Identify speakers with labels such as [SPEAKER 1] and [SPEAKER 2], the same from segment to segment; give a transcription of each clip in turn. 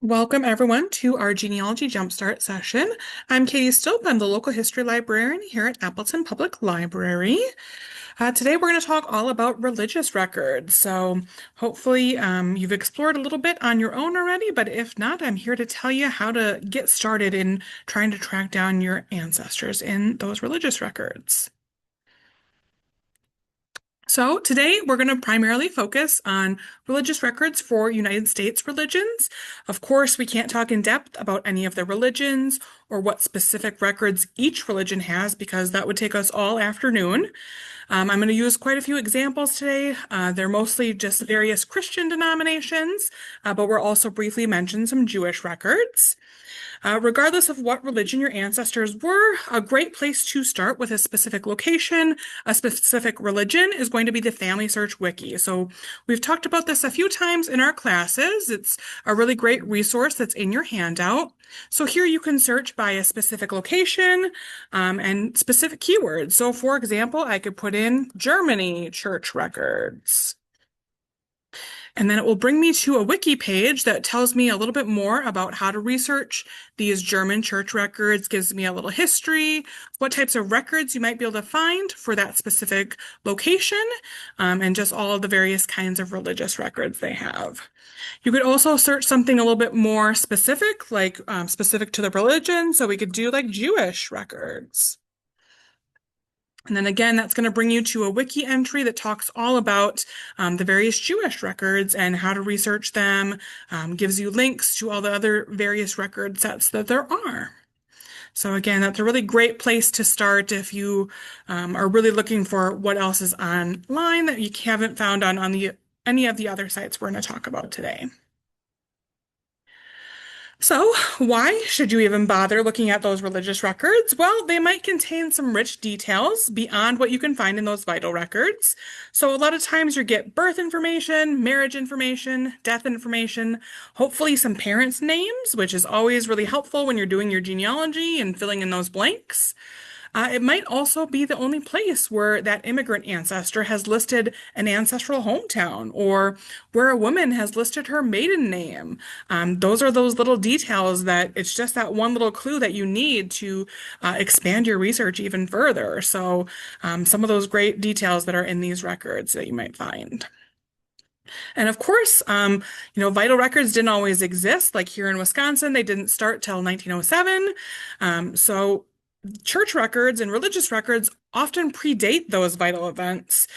[SPEAKER 1] Welcome everyone to our Genealogy Jumpstart session. I'm Katie Stope. I'm the local history librarian here at Appleton Public Library. Today we're going to talk all about religious records. So hopefully you've explored a little bit on your own already, but if not, I'm here to tell you how to get started in trying to track down your ancestors in those religious records. So today we're going to primarily focus on religious records for United States religions. Of course, we can't talk in depth about any of the religions or what specific records each religion has because that would take us all afternoon. I'm going to use quite a few examples today. They're mostly just various Christian denominations, but we'll also briefly mention some Jewish records. Regardless of what religion your ancestors were, a great place to start with a specific location, a specific religion is going to be the Family Search Wiki. So we've talked about this a few times in our classes. It's a really great resource that's in your handout. So here you can search by a specific location and specific keywords. So for example, I could put in Germany church records. And then it will bring me to a wiki page that tells me a little bit more about how to research these German church records, gives me a little history, what types of records you might be able to find for that specific location, and just all of the various kinds of religious records they have. You could also search something a little bit more specific, like specific to the religion. So we could do like Jewish records. And then again, that's going to bring you to a wiki entry that talks all about the various Jewish records and how to research them, gives you links to all the other various record sets that there are. So again, that's a really great place to start if you are really looking for what else is online that you haven't found on any of the other sites we're going to talk about today. So, why should you even bother looking at those religious records? Well, they might contain some rich details beyond what you can find in those vital records. So, a lot of times you get birth information, marriage information, death information, hopefully some parents' names, which is always really helpful when you're doing your genealogy and filling in those blanks. It might also be the only place where that immigrant ancestor has listed an ancestral hometown or where a woman has listed her maiden name. Those are those little details that it's just that one little clue that you need to expand your research even further. So, some of those great details that are in these records that you might find. And of course, vital records didn't always exist. Like here in Wisconsin, they didn't start till 1907. So church records and religious records often predate those vital events.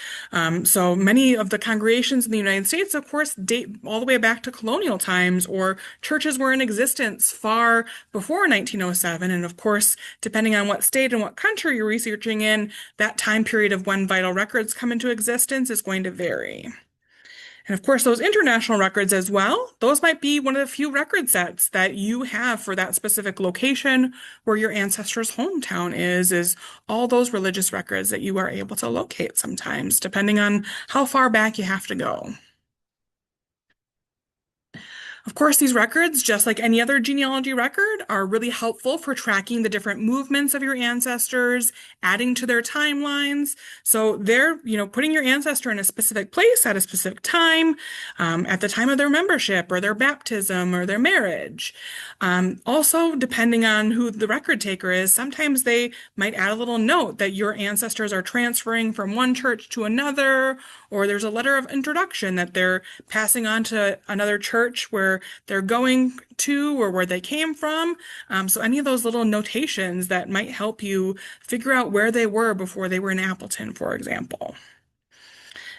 [SPEAKER 1] So many of the congregations in the United States, of course, date all the way back to colonial times, or churches were in existence far before 1907. And of course, depending on what state and what country you're researching in, that time period of when vital records come into existence is going to vary. And of course, those international records as well, those might be one of the few record sets that you have for that specific location where your ancestor's hometown is all those religious records that you are able to locate sometimes, depending on how far back you have to go. Of course, these records, just like any other genealogy record, are really helpful for tracking the different movements of your ancestors, adding to their timelines. So they're, putting your ancestor in a specific place at a specific time, at the time of their membership or their baptism or their marriage. Also, depending on who the record taker is, sometimes they might add a little note that your ancestors are transferring from one church to another, or there's a letter of introduction that they're passing on to another church where they're going to or where they came from. So any of those little notations that might help you figure out where they were before they were in Appleton, for example.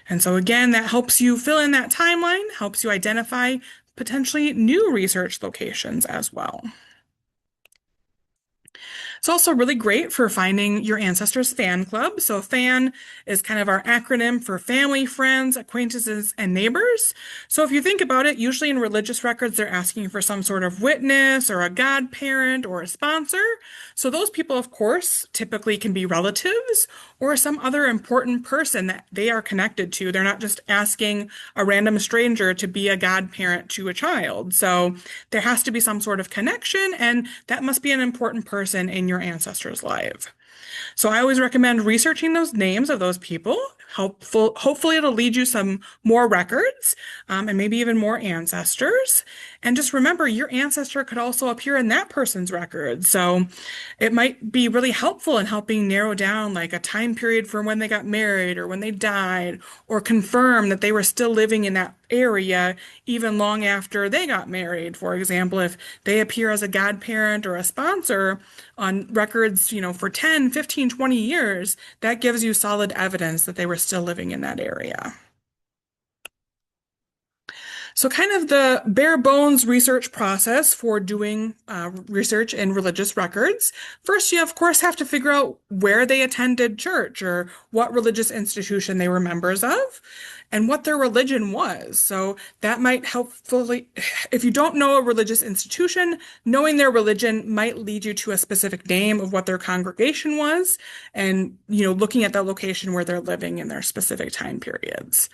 [SPEAKER 1] And so again, that helps you fill in that timeline, helps you identify potentially new research locations as well. It's also really great for finding your ancestors' fan club. So FAN is kind of our acronym for family, friends, acquaintances, and neighbors. So if you think about it, usually in religious records, they're asking for some sort of witness or a godparent or a sponsor. So those people, of course, typically can be relatives or some other important person that they are connected to. They're not just asking a random stranger to be a godparent to a child. So there has to be some sort of connection, and that must be an important person in your ancestor's life. So I always recommend researching those names of those people. Hopefully, it'll lead you some more records, and maybe even more ancestors. And just remember, your ancestor could also appear in that person's record. So it might be really helpful in helping narrow down like a time period for when they got married or when they died, or confirm that they were still living in that area even long after they got married. For example, if they appear as a godparent or a sponsor on records, for 10, 15, 20 years, that gives you solid evidence that they were still living in that area. So, kind of the bare bones research process for doing research in religious records. First, you of course have to figure out where they attended church or what religious institution they were members of and what their religion was. So, that might helpfully, if you don't know a religious institution, knowing their religion might lead you to a specific name of what their congregation was and, looking at the location where they're living in their specific time periods.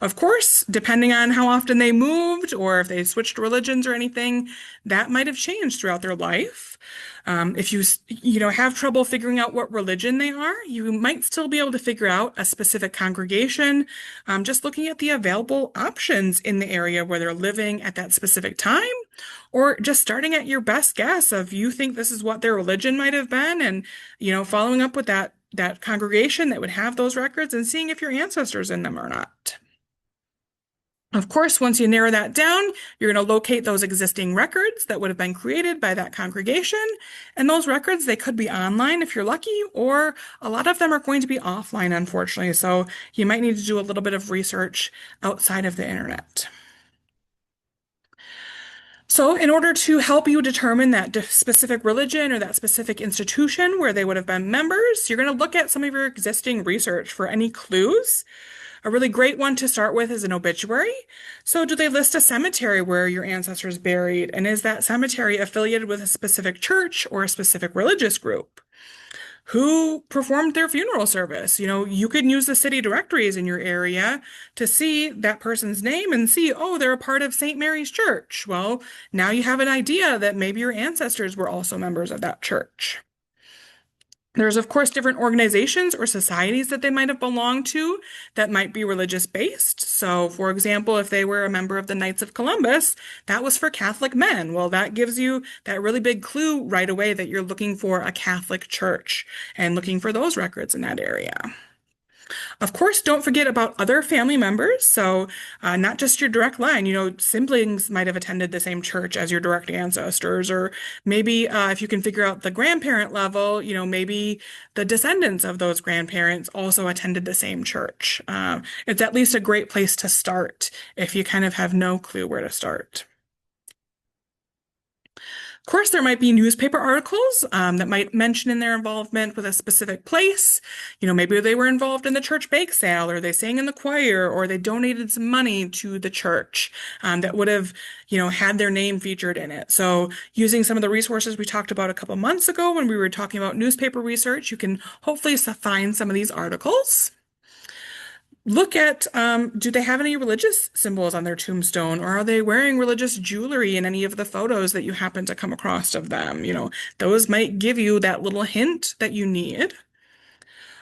[SPEAKER 1] Of course, depending on how often they moved or if they switched religions or anything, that might have changed throughout their life. If you have trouble figuring out what religion they are, you might still be able to figure out a specific congregation, just looking at the available options in the area where they're living at that specific time, or just starting at your best guess of you think this is what their religion might have been, and following up with that congregation that would have those records and seeing if your ancestors in them or not. Of course, once you narrow that down, you're going to locate those existing records that would have been created by that congregation. And those records, they could be online if you're lucky, or a lot of them are going to be offline, unfortunately. So you might need to do a little bit of research outside of the internet. So, in order to help you determine that specific religion or that specific institution where they would have been members, you're going to look at some of your existing research for any clues. A really great one to start with is an obituary. So, do they list a cemetery where your ancestors buried? And is that cemetery affiliated with a specific church or a specific religious group? Who performed their funeral service? You could use the city directories in your area to see that person's name and see, oh, they're a part of St. Mary's Church. Well, now you have an idea that maybe your ancestors were also members of that church. There's, of course, different organizations or societies that they might have belonged to that might be religious based. So, for example, if they were a member of the Knights of Columbus, that was for Catholic men. Well, that gives you that really big clue right away that you're looking for a Catholic church and looking for those records in that area. Of course, don't forget about other family members. So, not just your direct line, siblings might have attended the same church as your direct ancestors, or maybe if you can figure out the grandparent level, maybe the descendants of those grandparents also attended the same church. It's at least a great place to start if you kind of have no clue where to start. Of course, there might be newspaper articles that might mention in their involvement with a specific place. Maybe they were involved in the church bake sale, or they sang in the choir, or they donated some money to the church that would have, had their name featured in it. So, using some of the resources we talked about a couple months ago when we were talking about newspaper research, you can hopefully find some of these articles. Look at, do they have any religious symbols on their tombstone, or are they wearing religious jewelry in any of the photos that you happen to come across of them? Those might give you that little hint that you need.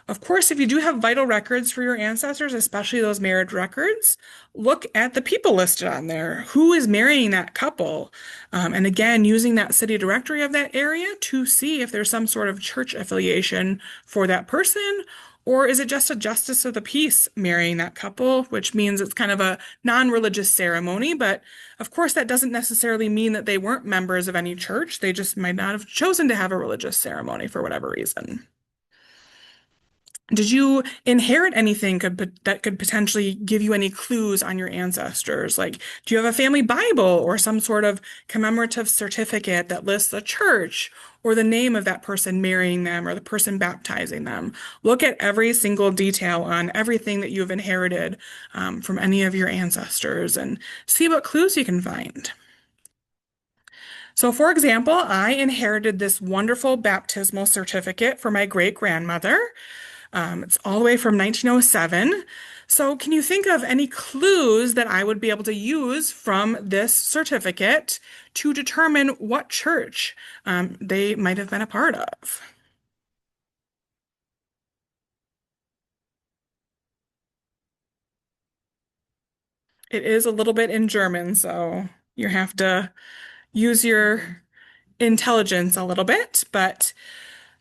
[SPEAKER 1] Of course, if you do have vital records for your ancestors, especially those marriage records, look at the people listed on there. Who is marrying that couple? And again, using that city directory of that area to see if there's some sort of church affiliation for that person. Or is it just a justice of the peace marrying that couple, which means it's kind of a non-religious ceremony? But of course, that doesn't necessarily mean that they weren't members of any church. They just might not have chosen to have a religious ceremony for whatever reason. Did you inherit anything that could potentially give you any clues on your ancestors? Like, do you have a family Bible or some sort of commemorative certificate that lists a church or the name of that person marrying them or the person baptizing them? Look at every single detail on everything that you have inherited from any of your ancestors and see what clues you can find. So, for example, I inherited this wonderful baptismal certificate for my great-grandmother. It's all the way from 1907. So, can you think of any clues that I would be able to use from this certificate to determine what church they might have been a part of? It is a little bit in German, so you have to use your intelligence a little bit, but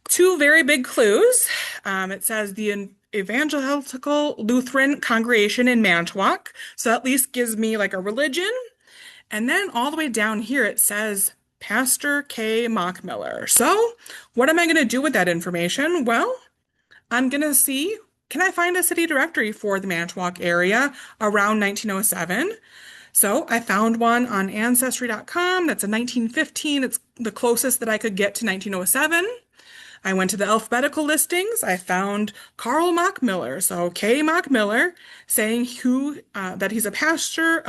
[SPEAKER 1] two very big clues. It says the Evangelical Lutheran Congregation in Manitowoc, so at least gives me like a religion. And then all the way down here it says Pastor K. Mockmiller. So what am I going to do with that information? Well, I'm going to see, can I find a city directory for the Manitowoc area around 1907? So I found one on Ancestry.com. That's a 1915. It's the closest that I could get to 1907. I went to the alphabetical listings. I found Carl Mockmiller, so K. Mockmiller, saying that he's a pastor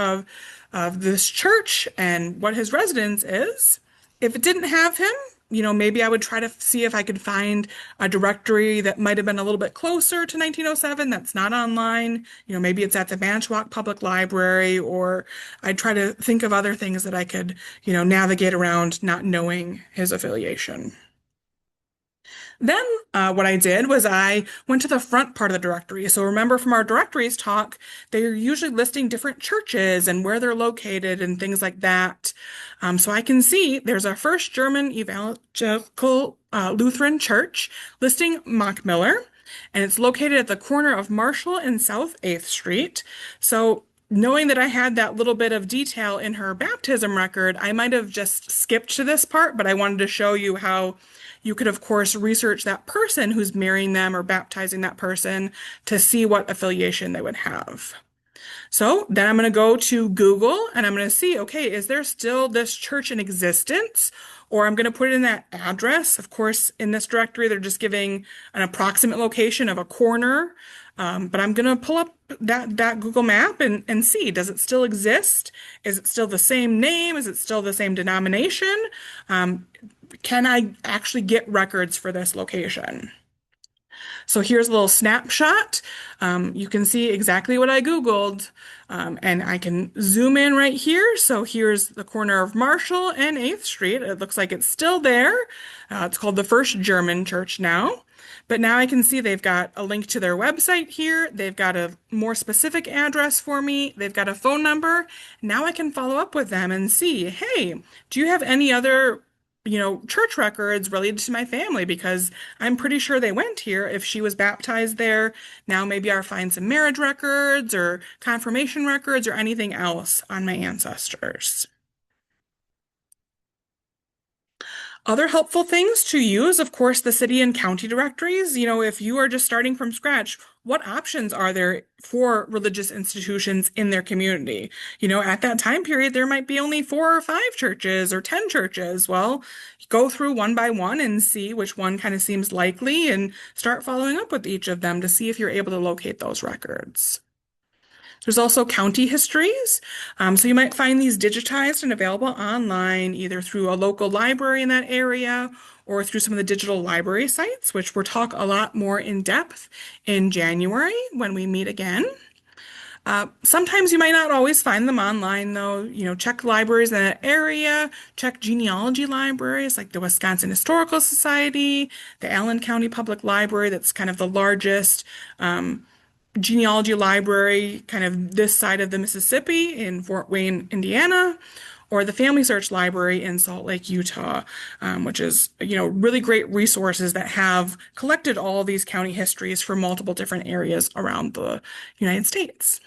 [SPEAKER 1] of this church and what his residence is. If it didn't have him, maybe I would try to see if I could find a directory that might have been a little bit closer to 1907 that's not online. Maybe it's at the Manitowoc Public Library, or I'd try to think of other things that I could, navigate around not knowing his affiliation. Then what I did was I went to the front part of the directory. So remember from our directories talk, they're usually listing different churches and where they're located and things like that. So I can see there's a First German Evangelical Lutheran Church listing Mockmiller, and it's located at the corner of Marshall and South 8th Street. So knowing that I had that little bit of detail in her baptism record, I might have just skipped to this part, but I wanted to show you how you could, of course, research that person who's marrying them or baptizing that person to see what affiliation they would have. So then I'm going to go to Google and I'm going to see, okay, is there still this church in existence? Or I'm going to put in that address. Of course, in this directory, they're just giving an approximate location of a corner. But I'm going to pull up that Google map and see, does it still exist? Is it still the same name? Is it still the same denomination? Can I actually get records for this location? So here's a little snapshot. You can see exactly what I Googled, and I can zoom in right here. So here's the corner of Marshall and 8th Street. It looks like it's still there. It's called the First German Church now. But now I can see they've got a link to their website here. They've got a more specific address for me. They've got a phone number. Now I can follow up with them and see, hey, do you have any other church records related to my family, because I'm pretty sure they went here if she was baptized there. Now maybe I'll find some marriage records or confirmation records or anything else on my ancestors. Other helpful things to use, of course, the city and county directories. If you are just starting from scratch, what options are there for religious institutions in their community? At that time period, there might be only 4 or 5 churches or 10 churches. Well, go through one by one and see which one kind of seems likely and start following up with each of them to see if you're able to locate those records. There's also county histories. So you might find these digitized and available online, either through a local library in that area or through some of the digital library sites, which we'll talk a lot more in depth in January when we meet again. Sometimes you might not always find them online, though. Check libraries in that area, check genealogy libraries like the Wisconsin Historical Society, the Allen County Public Library, that's kind of the largest genealogy library kind of this side of the Mississippi in Fort Wayne, Indiana, or the Family Search Library in Salt Lake, Utah, which is, really great resources that have collected all these county histories for multiple different areas around the United States.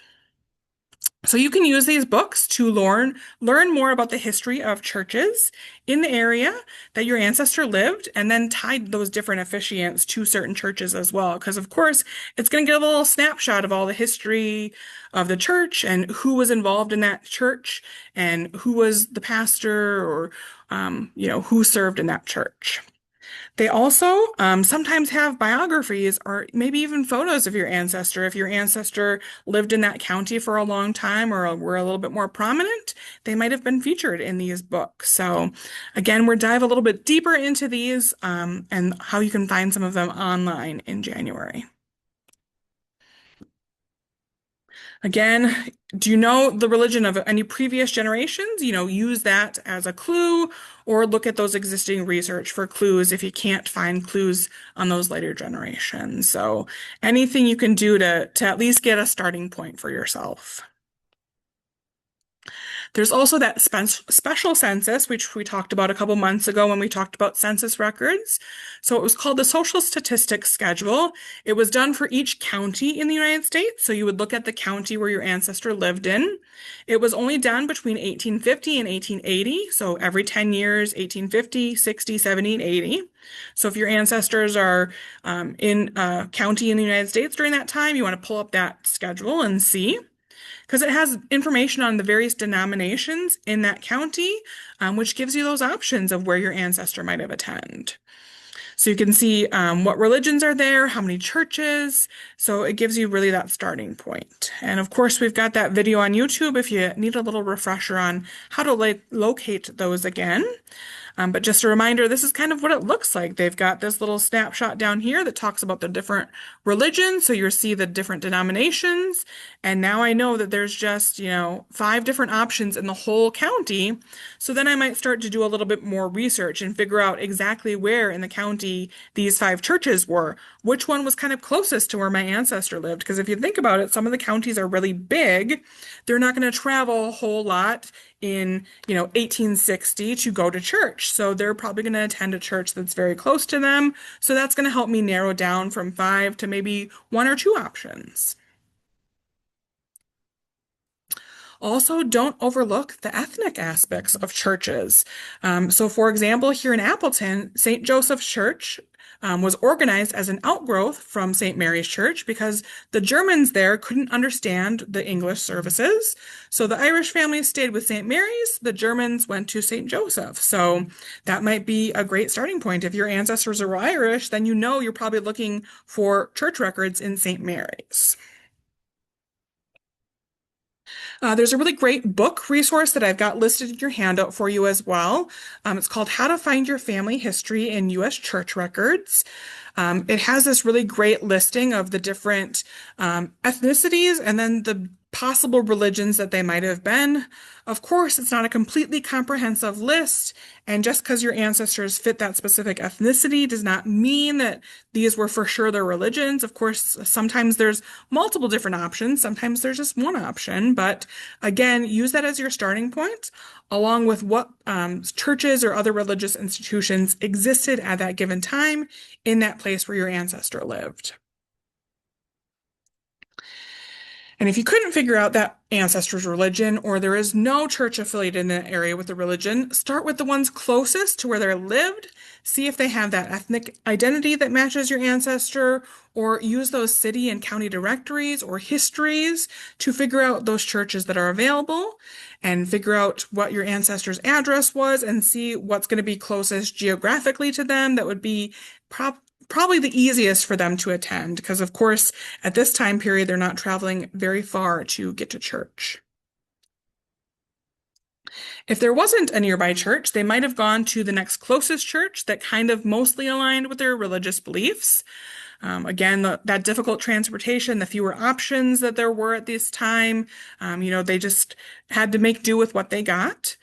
[SPEAKER 1] So you can use these books to learn more about the history of churches in the area that your ancestor lived, and then tied those different officiants to certain churches as well. Because of course, it's going to give a little snapshot of all the history of the church and who was involved in that church and who was the pastor, or who served in that church. They also sometimes have biographies or maybe even photos of your ancestor. If your ancestor lived in that county for a long time or were a little bit more prominent, they might have been featured in these books. So again, we'll dive a little bit deeper into these and how you can find some of them online in January. Again, do you know the religion of any previous generations? Use that as a clue, or look at those existing research for clues if you can't find clues on those later generations. So anything you can do to at least get a starting point for yourself. There's also that special census, which we talked about a couple months ago when we talked about census records. So it was called the Social Statistics Schedule. It was done for each county in the United States. So you would look at the county where your ancestor lived in. It was only done between 1850 and 1880. So every 10 years, 1850, 60, 70, and 80. So if your ancestors are in a county in the United States during that time, you want to pull up that schedule and see because it has information on the various denominations in that county, which gives you those options of where your ancestor might have attended. So you can see what religions are there, how many churches. So it gives you really that starting point. And of course, we've got that video on YouTube if you need a little refresher on how to locate those again. But just a reminder, this is kind of what it looks like. They've got this little snapshot down here that talks about the different religions. So you'll see the different denominations. And now I know that there's just, 5 different options in the whole county. So then I might start to do a little bit more research and figure out exactly where in the county these 5 churches were, which one was kind of closest to where my ancestor lived. Because if you think about it, some of the counties are really big. They're not going to travel a whole lot in 1860 to go to church. So they're probably going to attend a church that's very close to them. So that's going to help me narrow down from 5 to maybe 1 or 2 options. Also, don't overlook the ethnic aspects of churches. So, for example, here in Appleton, St. Joseph's Church was organized as an outgrowth from St. Mary's Church because the Germans there couldn't understand the English services. So the Irish families stayed with St. Mary's, the Germans went to St. Joseph. So that might be a great starting point. If your ancestors are Irish, then you know you're probably looking for church records in St. Mary's. There's a really great book resource that I've got listed in your handout for you as well. It's called How to Find Your Family History in U.S. Church Records. It has this really great listing of the different ethnicities and then the possible religions that they might have been. Of course, it's not a completely comprehensive list, and just because your ancestors fit that specific ethnicity does not mean that these were for sure their religions. Of course, sometimes there's multiple different options, sometimes there's just one option, but again, use that as your starting point, along with what churches or other religious institutions existed at that given time in that place where your ancestor lived. And if you couldn't figure out that ancestor's religion or there is no church affiliated in the area with the religion, start with the ones closest to where they lived. See if they have that ethnic identity that matches your ancestor, or use those city and county directories or histories to figure out those churches that are available and figure out what your ancestor's address was and see what's going to be closest geographically to them that would be probably the easiest for them to attend because, of course, at this time period, they're not traveling very far to get to church. If there wasn't a nearby church, they might have gone to the next closest church that kind of mostly aligned with their religious beliefs. Again, that difficult transportation, the fewer options that there were at this time, they just had to make do with what they got.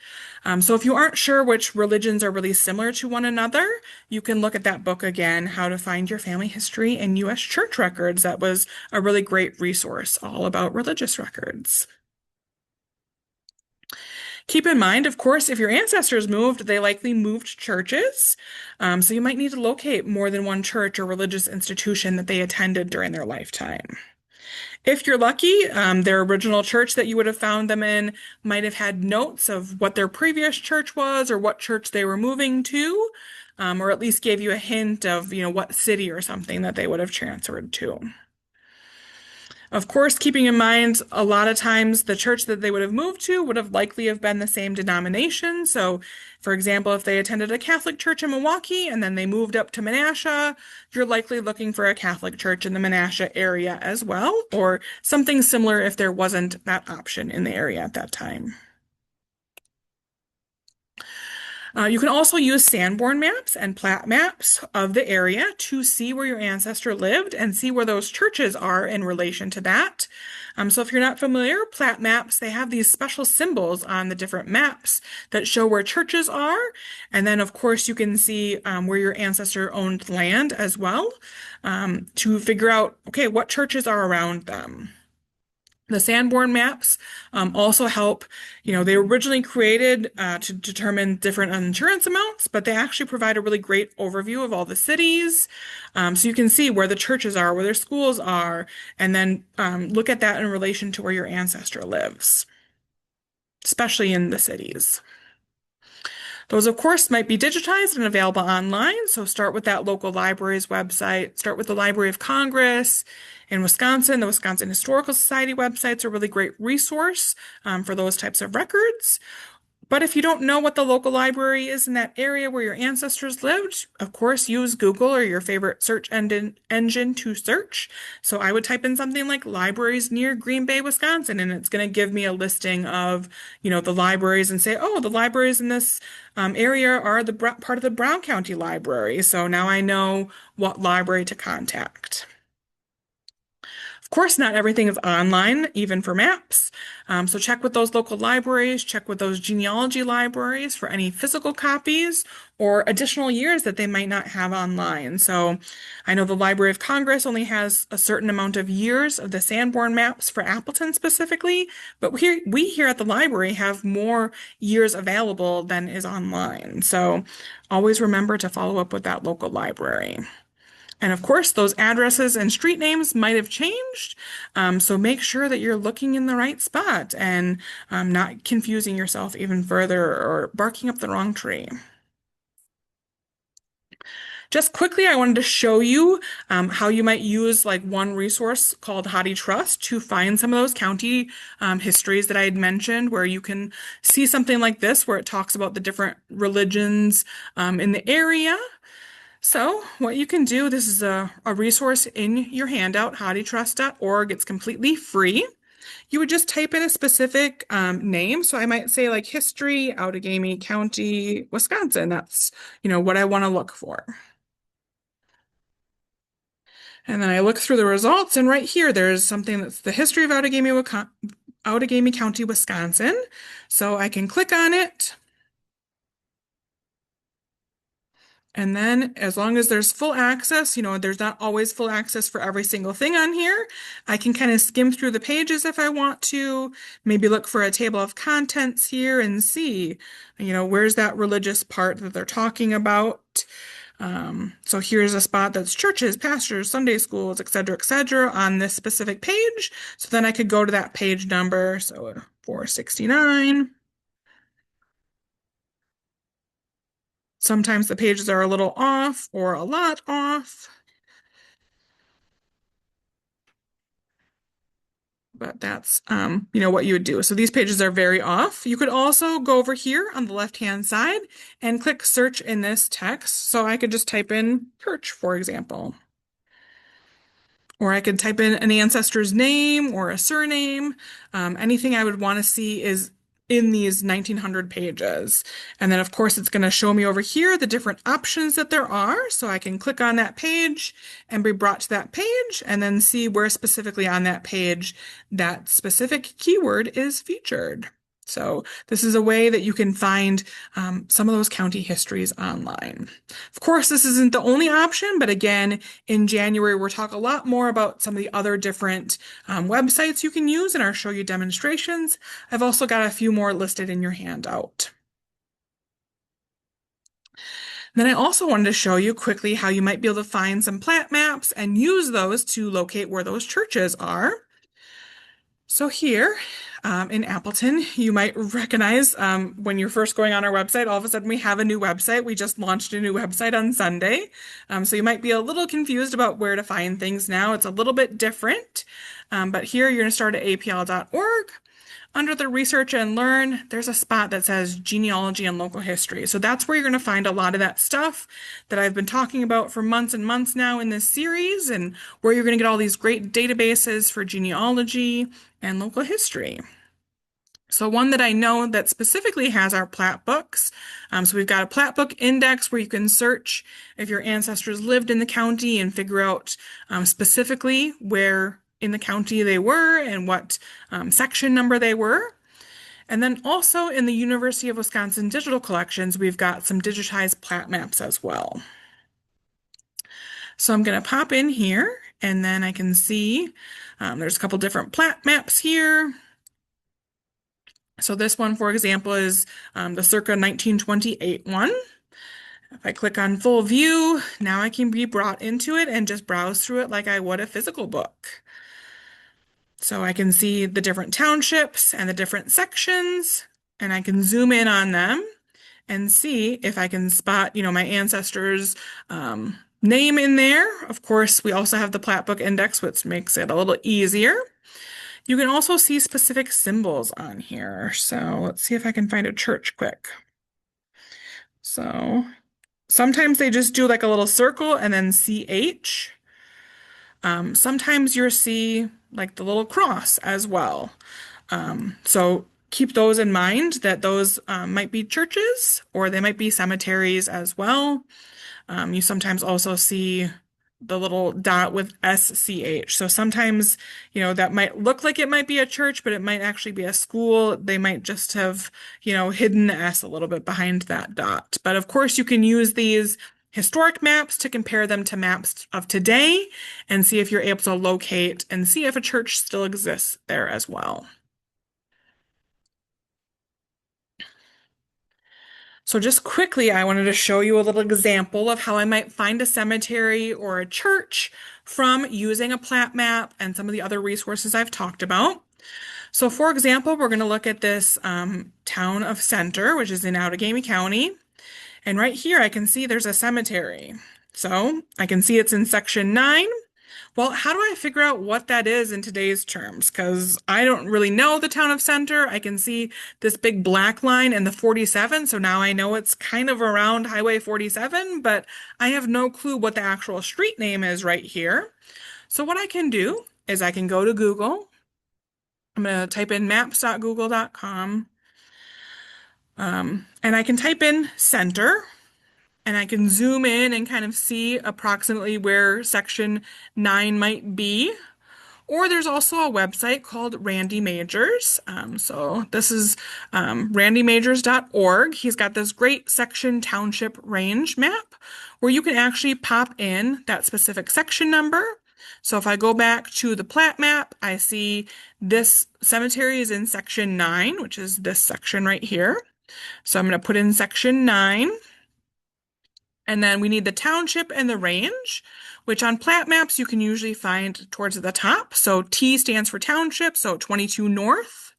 [SPEAKER 1] So if you aren't sure which religions are really similar to one another, you can look at that book again, How to Find Your Family History in U.S. Church Records. That was a really great resource all about religious records. Keep in mind, of course, if your ancestors moved, they likely moved churches. So you might need to locate more than one church or religious institution that they attended during their lifetime. If you're lucky, their original church that you would have found them in might have had notes of what their previous church was or what church they were moving to, or at least gave you a hint of, what city or something that they would have transferred to. Of course, keeping in mind, a lot of times the church that they would have moved to would have likely have been the same denomination. So, for example, if they attended a Catholic church in Milwaukee and then they moved up to Menasha, you're likely looking for a Catholic church in the Menasha area as well, or something similar if there wasn't that option in the area at that time. You can also use Sanborn maps and plat maps of the area to see where your ancestor lived and see where those churches are in relation to that. So if you're not familiar, plat maps, they have these special symbols on the different maps that show where churches are. And then, of course, you can see where your ancestor owned land as well to figure out, okay, what churches are around them. The Sanborn maps also help, they were originally created to determine different insurance amounts, but they actually provide a really great overview of all the cities. So you can see where the churches are, where their schools are, and then look at that in relation to where your ancestor lives, especially in the cities. Those, of course, might be digitized and available online. So start with that local library's website. Start with the Library of Congress in Wisconsin. The Wisconsin Historical Society website's a really great resource for those types of records. But if you don't know what the local library is in that area where your ancestors lived, of course, use Google or your favorite search engine to search. So I would type in something like libraries near Green Bay, Wisconsin, and it's going to give me a listing of, the libraries and say, oh, the libraries in this area are the part of the Brown County Library. So now I know what library to contact. Of course, not everything is online, even for maps. So check with those local libraries, check with those genealogy libraries for any physical copies or additional years that they might not have online. So I know the Library of Congress only has a certain amount of years of the Sanborn maps for Appleton specifically, but we here at the library have more years available than is online. So always remember to follow up with that local library. And of course, those addresses and street names might have changed. So make sure that you're looking in the right spot and not confusing yourself even further or barking up the wrong tree. Just quickly, I wanted to show you how you might use like one resource called HathiTrust to find some of those county histories that I had mentioned, where you can see something like this, where it talks about the different religions in the area. So what you can do, this is a resource in your handout, hathitrust.org. It's completely free. You would just type in a specific name. So I might say like history, Outagamie County, Wisconsin. That's, what I want to look for. And then I look through the results, and right here, there's something that's the history of Outagamie County, Wisconsin. So I can click on it. And then as long as there's full access, there's not always full access for every single thing on here. I can kind of skim through the pages if I want to, maybe look for a table of contents here and see, where's that religious part that they're talking about. So here's a spot that's churches, pastors, Sunday schools, et cetera, on this specific page. So then I could go to that page number, so 469. Sometimes the pages are a little off or a lot off. But that's, what you would do. So these pages are very off. You could also go over here on the left-hand side and click search in this text. So I could just type in church, for example. Or I could type in an ancestor's name or a surname. Anything I would want to see is in these 1900 pages. And then of course it's going to show me over here the different options that there are. So I can click on that page and be brought to that page and then see where specifically on that page that specific keyword is featured. So this is a way that you can find some of those county histories online. Of course, this isn't the only option, but again, in January, we'll talk a lot more about some of the other different websites you can use in our Show You demonstrations. I've also got a few more listed in your handout. Then I also wanted to show you quickly how you might be able to find some plat maps and use those to locate where those churches are. So here in Appleton, you might recognize when you're first going on our website, all of a sudden we have a new website. We just launched a new website on Sunday. So you might be a little confused about where to find things now. It's a little bit different. But here you're going to start at apl.org. Under the Research and Learn, there's a spot that says Genealogy and Local History. So that's where you're going to find a lot of that stuff that I've been talking about for months and months now in this series, and where you're going to get all these great databases for genealogy and local history. So one that I know that specifically has our plat books. So we've got a plat book index where you can search if your ancestors lived in the county and figure out specifically where in the county they were and what section number they were. And then also in the University of Wisconsin digital collections, we've got some digitized plat maps as well. So I'm going to pop in here And then I can see there's a couple different plat maps here. So this one, for example, is the circa 1928 one. If I click on full view, now I can be brought into it and just browse through it like I would a physical book. So I can see the different townships and the different sections, and I can zoom in on them and see if I can spot, my ancestors' name in there. Of course, we also have the Plat Book Index, which makes it a little easier. You can also see specific symbols on here. So let's see if I can find a church quick. So sometimes they just do like a little circle and then CH. Sometimes you'll see like the little cross as well. So keep those in mind that those might be churches or they might be cemeteries as well. You sometimes also see the little dot with SCH. So sometimes, that might look like it might be a church, but it might actually be a school. They might just have, hidden the S a little bit behind that dot. But of course, you can use these historic maps to compare them to maps of today and see if you're able to locate and see if a church still exists there as well. So just quickly, I wanted to show you a little example of how I might find a cemetery or a church from using a plat map and some of the other resources I've talked about. So for example, we're going to look at this town of Center, which is in Outagamie County. And right here, I can see there's a cemetery. So I can see it's in section 9. Well, how do I figure out what that is in today's terms? Because I don't really know the town of Center. I can see this big black line and the 47, so now I know it's kind of around Highway 47, but I have no clue what the actual street name is right here. So what I can do is I can go to Google. I'm going to type in maps.google.com, and I can type in Center. And I can zoom in and kind of see approximately where section 9 might be. Or there's also a website called Randy Majors. So this is randymajors.org. He's got this great section township range map where you can actually pop in that specific section number. So if I go back to the plat map, I see this cemetery is in section 9, which is this section right here. So I'm going to put in section 9. And then we need the township and the range, which on plat maps you can usually find towards the top. So T stands for township, so 22 north.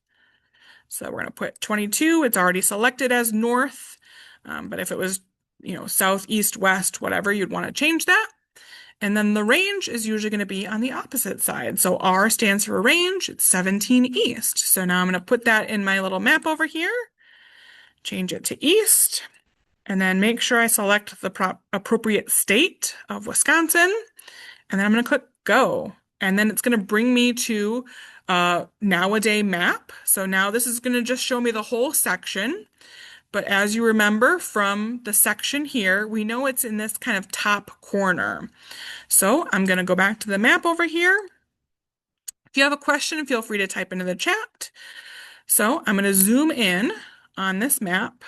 [SPEAKER 1] So we're going to put 22. It's already selected as north, but if it was, south, east, west, whatever, you'd want to change that. And then the range is usually going to be on the opposite side. So R stands for range. It's 17 east. So now I'm going to put that in my little map over here, change it to east. And then make sure I select the appropriate state of Wisconsin. And then I'm going to click go. And then it's going to bring me to nowadays map. So now this is going to just show me the whole section. But as you remember from the section here, we know it's in this kind of top corner. So I'm going to go back to the map over here. If you have a question, feel free to type into the chat. So I'm going to zoom in on this map.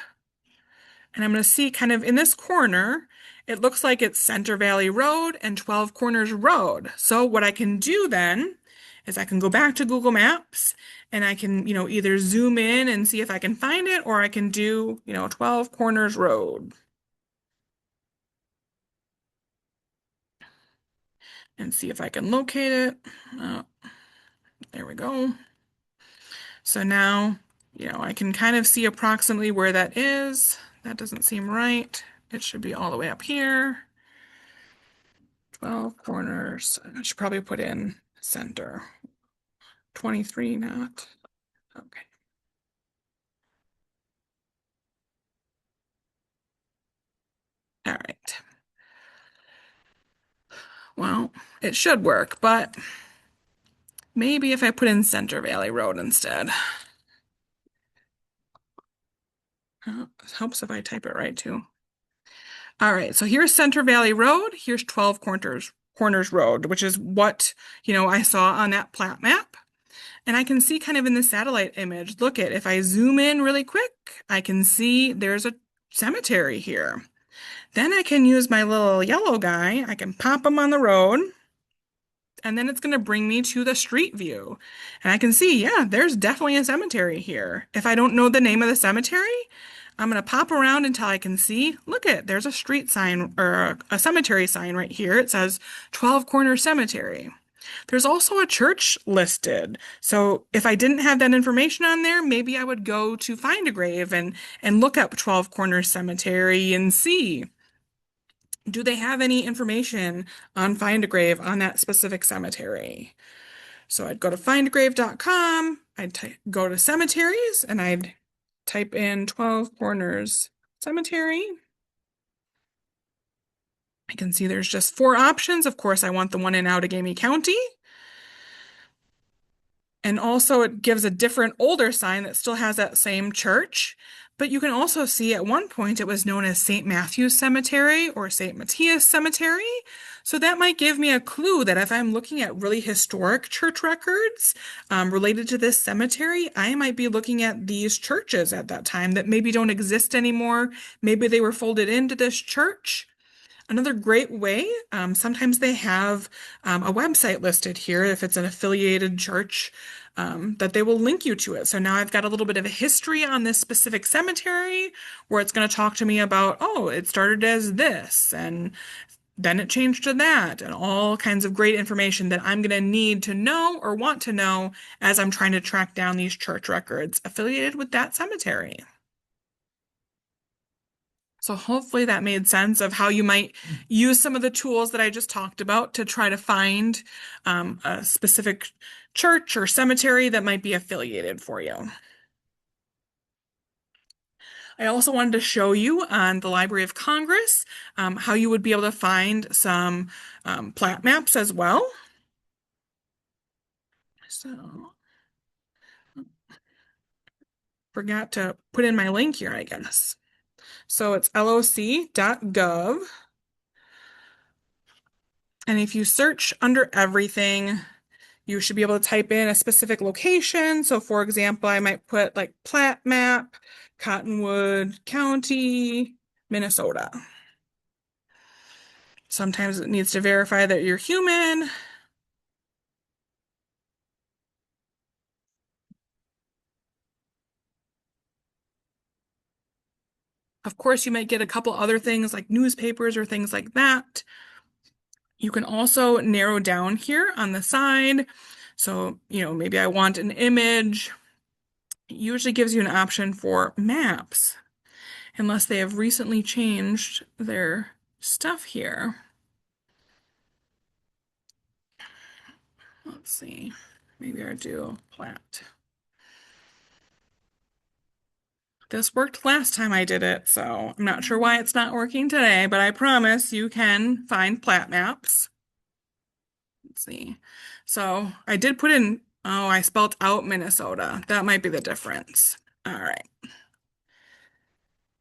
[SPEAKER 1] And I'm going to see kind of in this corner, it looks like it's Center Valley Road and 12 Corners Road. So what I can do then is I can go back to Google Maps and I can, either zoom in and see if I can find it, or I can do, 12 Corners Road. And see if I can locate it. Oh, there we go. So now, I can kind of see approximately where that is. That doesn't seem right. It should be all the way up here. 12 corners. I should probably put in center. 23, not. Okay. All right. Well, it should work, but maybe if I put in Center Valley Road instead. Oh, it helps if I type it right too. All right, so here's Center Valley Road. Here's 12 Corners Road, which is what, I saw on that plat map. And I can see kind of in the satellite image, look at, if I zoom in really quick, I can see there's a cemetery here. Then I can use my little yellow guy. I can pop him on the road. and then it's going to bring me to the street view. And I can see, yeah, there's definitely a cemetery here. If I don't know the name of the cemetery, I'm going to pop around until I can see, look at, there's a street sign or a cemetery sign right here. It says 12 Corner Cemetery. There's also a church listed. So if I didn't have that information on there, maybe I would go to Find a Grave and look up 12 Corners Cemetery and see, do they have any information on Find a Grave on that specific cemetery? So I'd go to findagrave.com, go to cemeteries, and I'd type in 12 Corners Cemetery. I can see there's just 4 options. Of course, I want the one in Outagamie County. And also it gives a different older sign that still has that same church. But you can also see at one point it was known as St. Matthew's Cemetery or St. Matthias Cemetery. So that might give me a clue that if I'm looking at really historic church records related to this cemetery, I might be looking at these churches at that time that maybe don't exist anymore. Maybe they were folded into this church. Another great way, sometimes they have a website listed here if it's an affiliated church, that they will link you to it. So now I've got a little bit of a history on this specific cemetery where it's going to talk to me about, oh, it started as this and then it changed to that, and all kinds of great information that I'm going to need to know or want to know as I'm trying to track down these church records affiliated with that cemetery. So hopefully that made sense of how you might use some of the tools that I just talked about to try to find a specific church or cemetery that might be affiliated for you. I also wanted to show you on the Library of Congress how you would be able to find some plat maps as well. So, forgot to put in my link here, I guess. So it's loc.gov. And if you search under everything, you should be able to type in a specific location. So for example, I might put like plat map, Cottonwood County, Minnesota. Sometimes it needs to verify that you're human. Of course, you might get a couple other things like newspapers or things like that. You can also narrow down here on the side. So, maybe I want an image. It usually gives you an option for maps, unless they have recently changed their stuff here. Let's see. Maybe I do plat. This worked last time I did it, so I'm not sure why it's not working today, but I promise you can find plat maps. Let's see. So I did put in, oh, I spelled out Minnesota. That might be the difference. All right.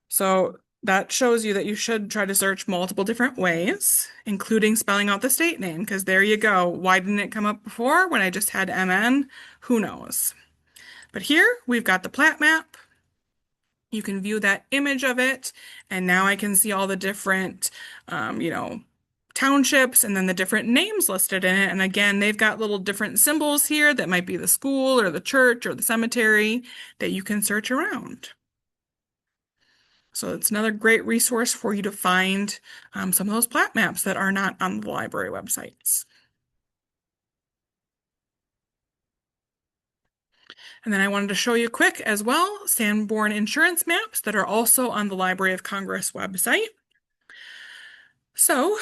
[SPEAKER 1] So that shows you that you should try to search multiple different ways, including spelling out the state name, because there you go. Why didn't it come up before when I just had MN? Who knows? But here we've got the plat map. You can view that image of it, and now I can see all the different, townships and then the different names listed in it. And again, they've got little different symbols here that might be the school or the church or the cemetery that you can search around. So it's another great resource for you to find some of those plat maps that are not on the library websites. And then I wanted to show you quick as well, Sanborn insurance maps that are also on the Library of Congress website. So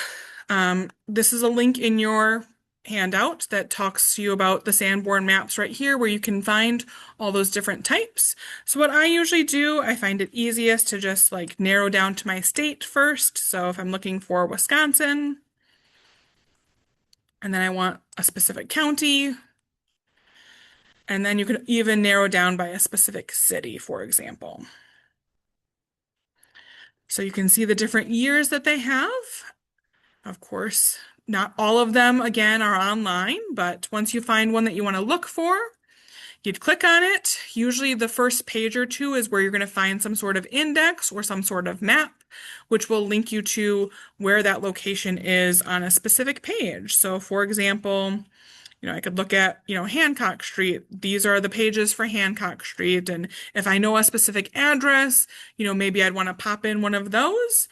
[SPEAKER 1] this is a link in your handout that talks to you about the Sanborn maps right here where you can find all those different types. So what I usually do, I find it easiest to just like narrow down to my state first. So if I'm looking for Wisconsin, and then I want a specific county, and then you can even narrow down by a specific city, for example. So you can see the different years that they have. Of course, not all of them, again, are online, but once you find one that you want to look for, you'd click on it. Usually the first page or two is where you're going to find some sort of index or some sort of map which will link you to where that location is on a specific page. So, for example, I could look at, Hancock Street. These are the pages for Hancock Street. And if I know a specific address, maybe I'd want to pop in one of those.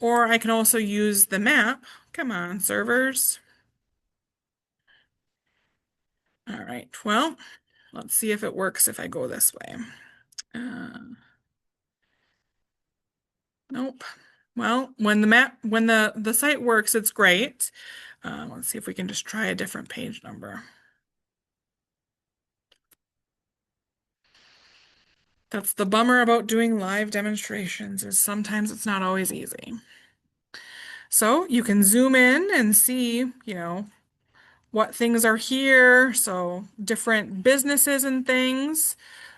[SPEAKER 1] Or I can also use the map. Come on, servers. All right, well, let's see if it works if I go this way. Nope. Well, when the site works, it's great. Let's see if we can just try a different page number. That's the bummer about doing live demonstrations, is sometimes it's not always easy. So you can zoom in and see, what things are here. So different businesses and things.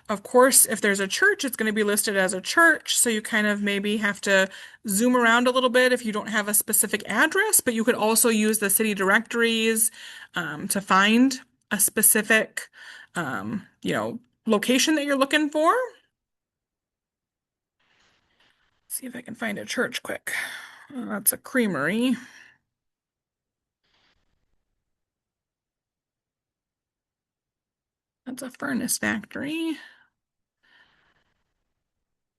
[SPEAKER 1] Of course, if there's a church, it's going to be listed as a church. So you kind of maybe have to zoom around a little bit if you don't have a specific address, but you could also use the city directories to find a specific, location that you're looking for. See if I can find a church quick. That's a creamery. That's a furnace factory.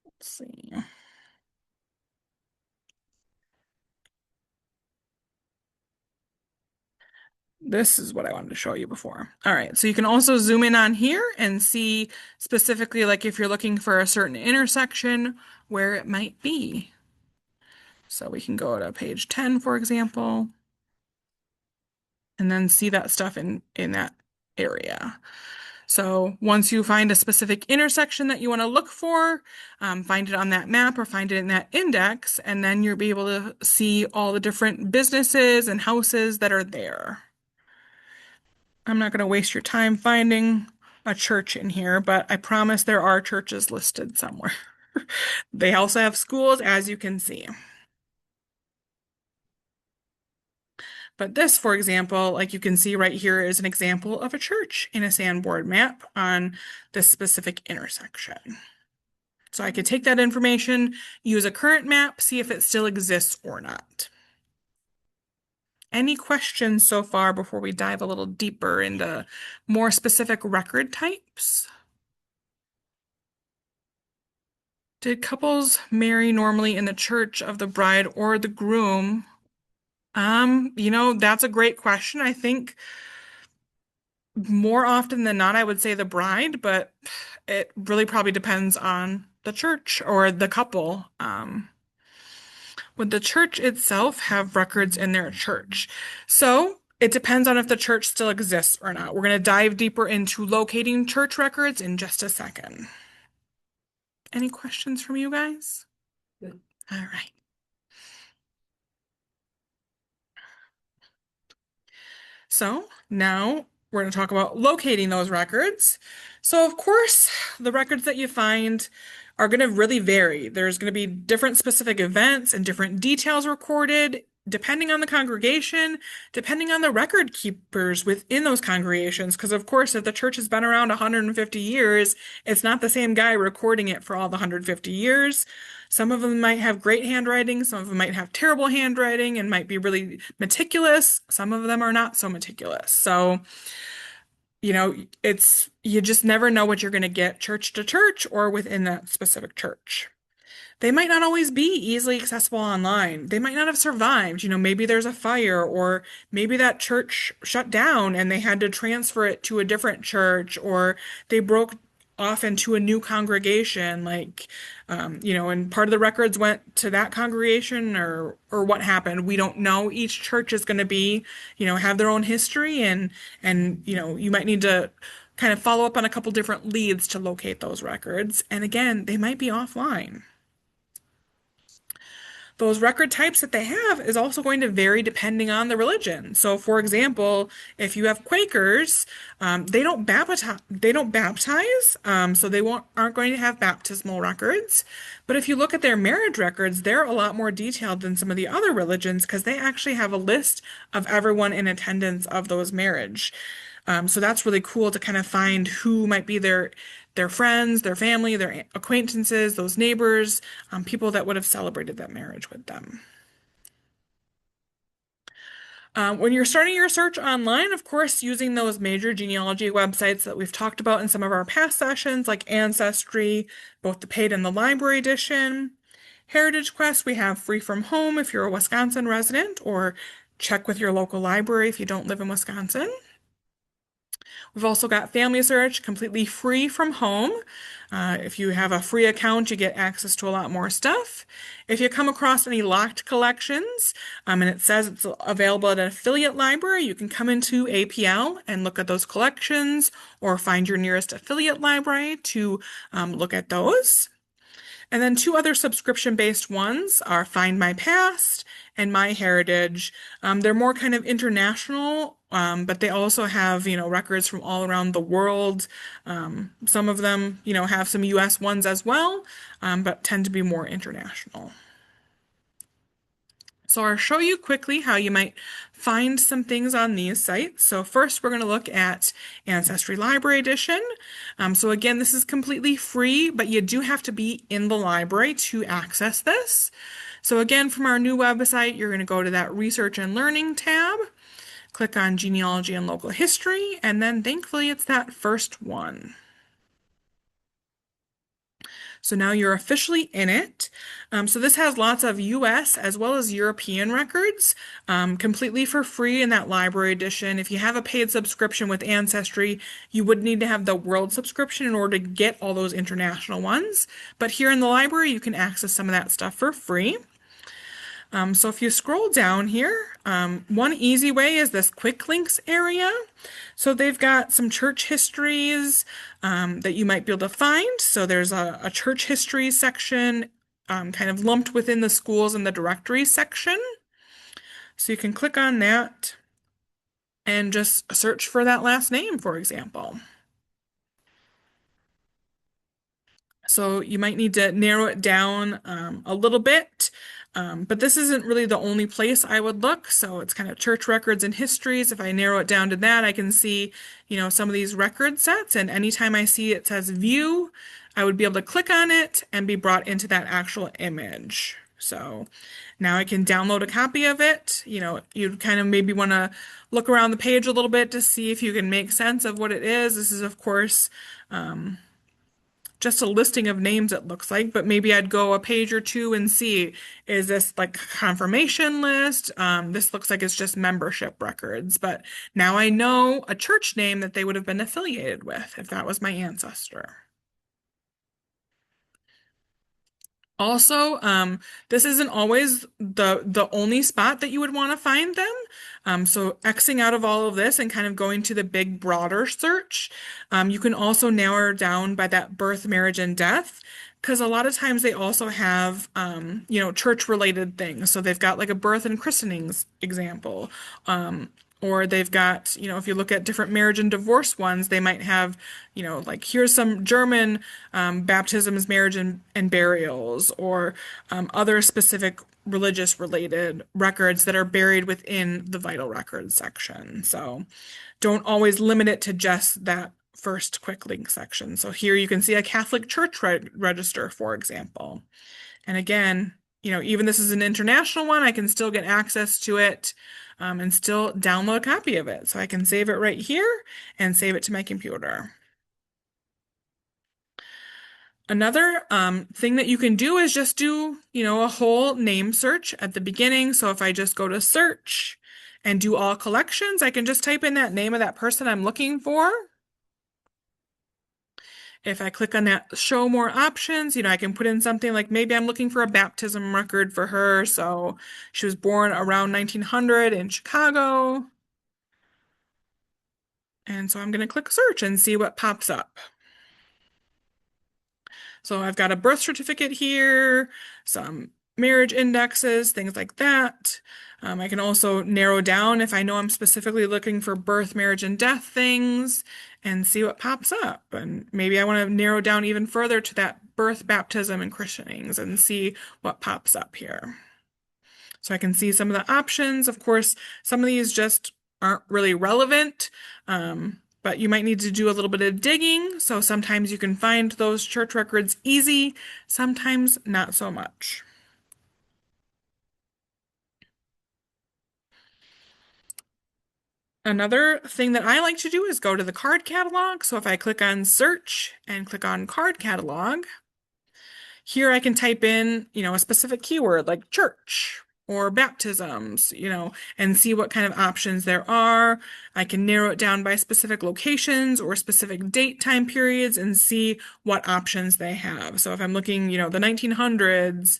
[SPEAKER 1] Let's see. This is what I wanted to show you before. All right, so you can also zoom in on here and see specifically, like if you're looking for a certain intersection, where it might be. So we can go to page 10, for example, and then see that stuff in that area. So once you find a specific intersection that you want to look for, find it on that map or find it in that index, and then you'll be able to see all the different businesses and houses that are there. I'm not going to waste your time finding a church in here, but I promise there are churches listed somewhere. They also have schools, as you can see. But this, for example, like you can see right here, is an example of a church in a Sanborn map on this specific intersection. So I could take that information, use a current map, see if it still exists or not. Any questions so far before we dive a little deeper into more specific record types? Did couples marry normally in the church of the bride or the groom? That's a great question. I think more often than not, I would say the bride, but it really probably depends on the church or the couple. Would the church itself have records in their church? So it depends on if the church still exists or not. We're going to dive deeper into locating church records in just a second. Any questions from you guys? Good. All right. So now we're going to talk about locating those records. So of course, the records that you find are going to really vary. There's going to be different specific events and different details recorded depending on the congregation, depending on the record keepers within those congregations. Because of course, if the church has been around 150 years, it's not the same guy recording it for all the 150 years. Some of them might have great handwriting, some of them might have terrible handwriting and might be really meticulous. Some of them are not so meticulous. So, you just never know what you're going to get church to church or within that specific church. They might not always be easily accessible online. They might not have survived. Maybe there's a fire, or maybe that church shut down and they had to transfer it to a different church, or they broke off into a new congregation, and part of the records went to that congregation, or what happened. We don't know. Each church is going to be, have their own history, and you might need to kind of follow up on a couple different leads to locate those records. And again, they might be offline. Those record types that they have is also going to vary depending on the religion. So, for example, if you have Quakers, they don't baptize. So they aren't going to have baptismal records. But if you look at their marriage records, they're a lot more detailed than some of the other religions because they actually have a list of everyone in attendance of those marriage. So that's really cool to kind of find who might be their their friends, their family, their acquaintances, those neighbors, people that would have celebrated that marriage with them. When you're starting your search online, of course, using those major genealogy websites that we've talked about in some of our past sessions, like Ancestry, both the paid and the library edition. Heritage Quest, we have free from home if you're a Wisconsin resident, or check with your local library if you don't live in Wisconsin. We've also got Family Search, completely free from home. If you have a free account, you get access to a lot more stuff. If you come across any locked collections, and it says it's available at an affiliate library, you can come into APL and look at those collections or find your nearest affiliate library to look at those. And then two other subscription-based ones are Find My Past and MyHeritage. They're more kind of international, but they also have, records from all around the world. Some of them, have some US ones as well, but tend to be more international. So I'll show you quickly how you might find some things on these sites. So first we're going to look at Ancestry Library Edition. So again, this is completely free, but you do have to be in the library to access this. So again, from our new website, you're going to go to that Research and Learning tab, click on Genealogy and Local History, and then thankfully it's that first one. So now you're officially in it. So this has lots of US as well as European records, completely for free in that library edition. If you have a paid subscription with Ancestry, you would need to have the world subscription in order to get all those international ones. But here in the library, you can access some of that stuff for free. So if you scroll down here, one easy way is this quick links area. So they've got some church histories that you might be able to find. So there's a church history section kind of lumped within the schools and the directory section. So you can click on that and just search for that last name, for example. So you might need to narrow it down a little bit. But this isn't really the only place I would look. So it's kind of church records and histories. If I narrow it down to that, I can see, some of these record sets. And anytime I see it says view, I would be able to click on it and be brought into that actual image. So now I can download a copy of it. You'd kind of maybe want to look around the page a little bit to see if you can make sense of what it is. This is, of course, just a listing of names, it looks like, but maybe I'd go a page or two and see, is this like confirmation list? This looks like it's just membership records, but now I know a church name that they would have been affiliated with if that was my ancestor. Also, this isn't always the only spot that you would want to find them. So Xing out of all of this and kind of going to the big broader search, you can also narrow it down by that birth, marriage, and death, because a lot of times they also have, church-related things. So they've got like a birth and christenings example. Or they've got, if you look at different marriage and divorce ones, they might have, like here's some German baptisms, marriage, and burials, or other specific religious related records that are buried within the vital records section. So don't always limit it to just that first quick link section. So here you can see a Catholic Church register, for example. And again, even this is an international one, I can still get access to it and still download a copy of it. So I can save it right here and save it to my computer. Another thing that you can do is just do, a whole name search at the beginning. So if I just go to search and do all collections, I can just type in that name of that person I'm looking for. If I click on that show more options, I can put in something like maybe I'm looking for a baptism record for her. So she was born around 1900 in Chicago. And so I'm going to click search and see what pops up. So I've got a birth certificate here, some marriage indexes, things like that. I can also narrow down if I know I'm specifically looking for birth, marriage, and death things and see what pops up. And maybe I want to narrow down even further to that birth, baptism, and christenings and see what pops up here. So I can see some of the options. Of course, some of these just aren't really relevant. but you might need to do a little bit of digging. So sometimes you can find those church records easy, sometimes not so much. Another thing that I like to do is go to the card catalog. So if I click on search and click on card catalog, here I can type in, a specific keyword like church or baptisms, and see what kind of options there are. I can narrow it down by specific locations or specific date time periods and see what options they have. So if I'm looking, the 1900s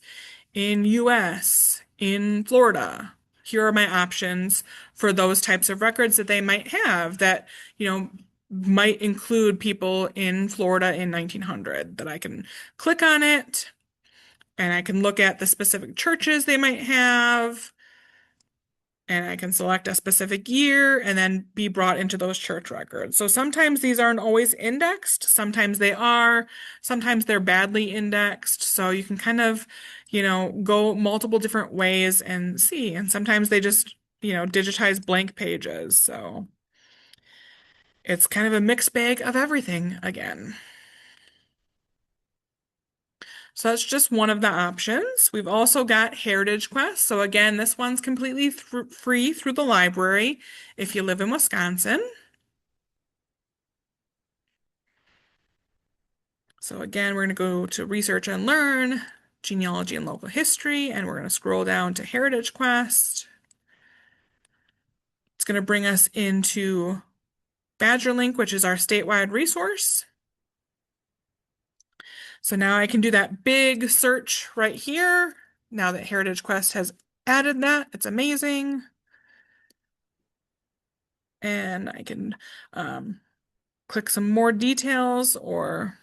[SPEAKER 1] in US, in Florida, here are my options for those types of records that they might have that, might include people in Florida in 1900 that I can click on it and I can look at the specific churches they might have, and I can select a specific year and then be brought into those church records. So sometimes these aren't always indexed, sometimes they are, sometimes they're badly indexed. So you can kind of, go multiple different ways and see. And sometimes they just, digitize blank pages. So it's kind of a mixed bag of everything again. So that's just one of the options. We've also got Heritage Quest. So again, this one's completely free through the library if you live in Wisconsin. So again, we're going to go to Research and Learn, Genealogy and Local History, and we're going to scroll down to Heritage Quest. It's going to bring us into BadgerLink, which is our statewide resource. So now I can do that big search right here. Now that Heritage Quest has added that, it's amazing. And I can click some more details or,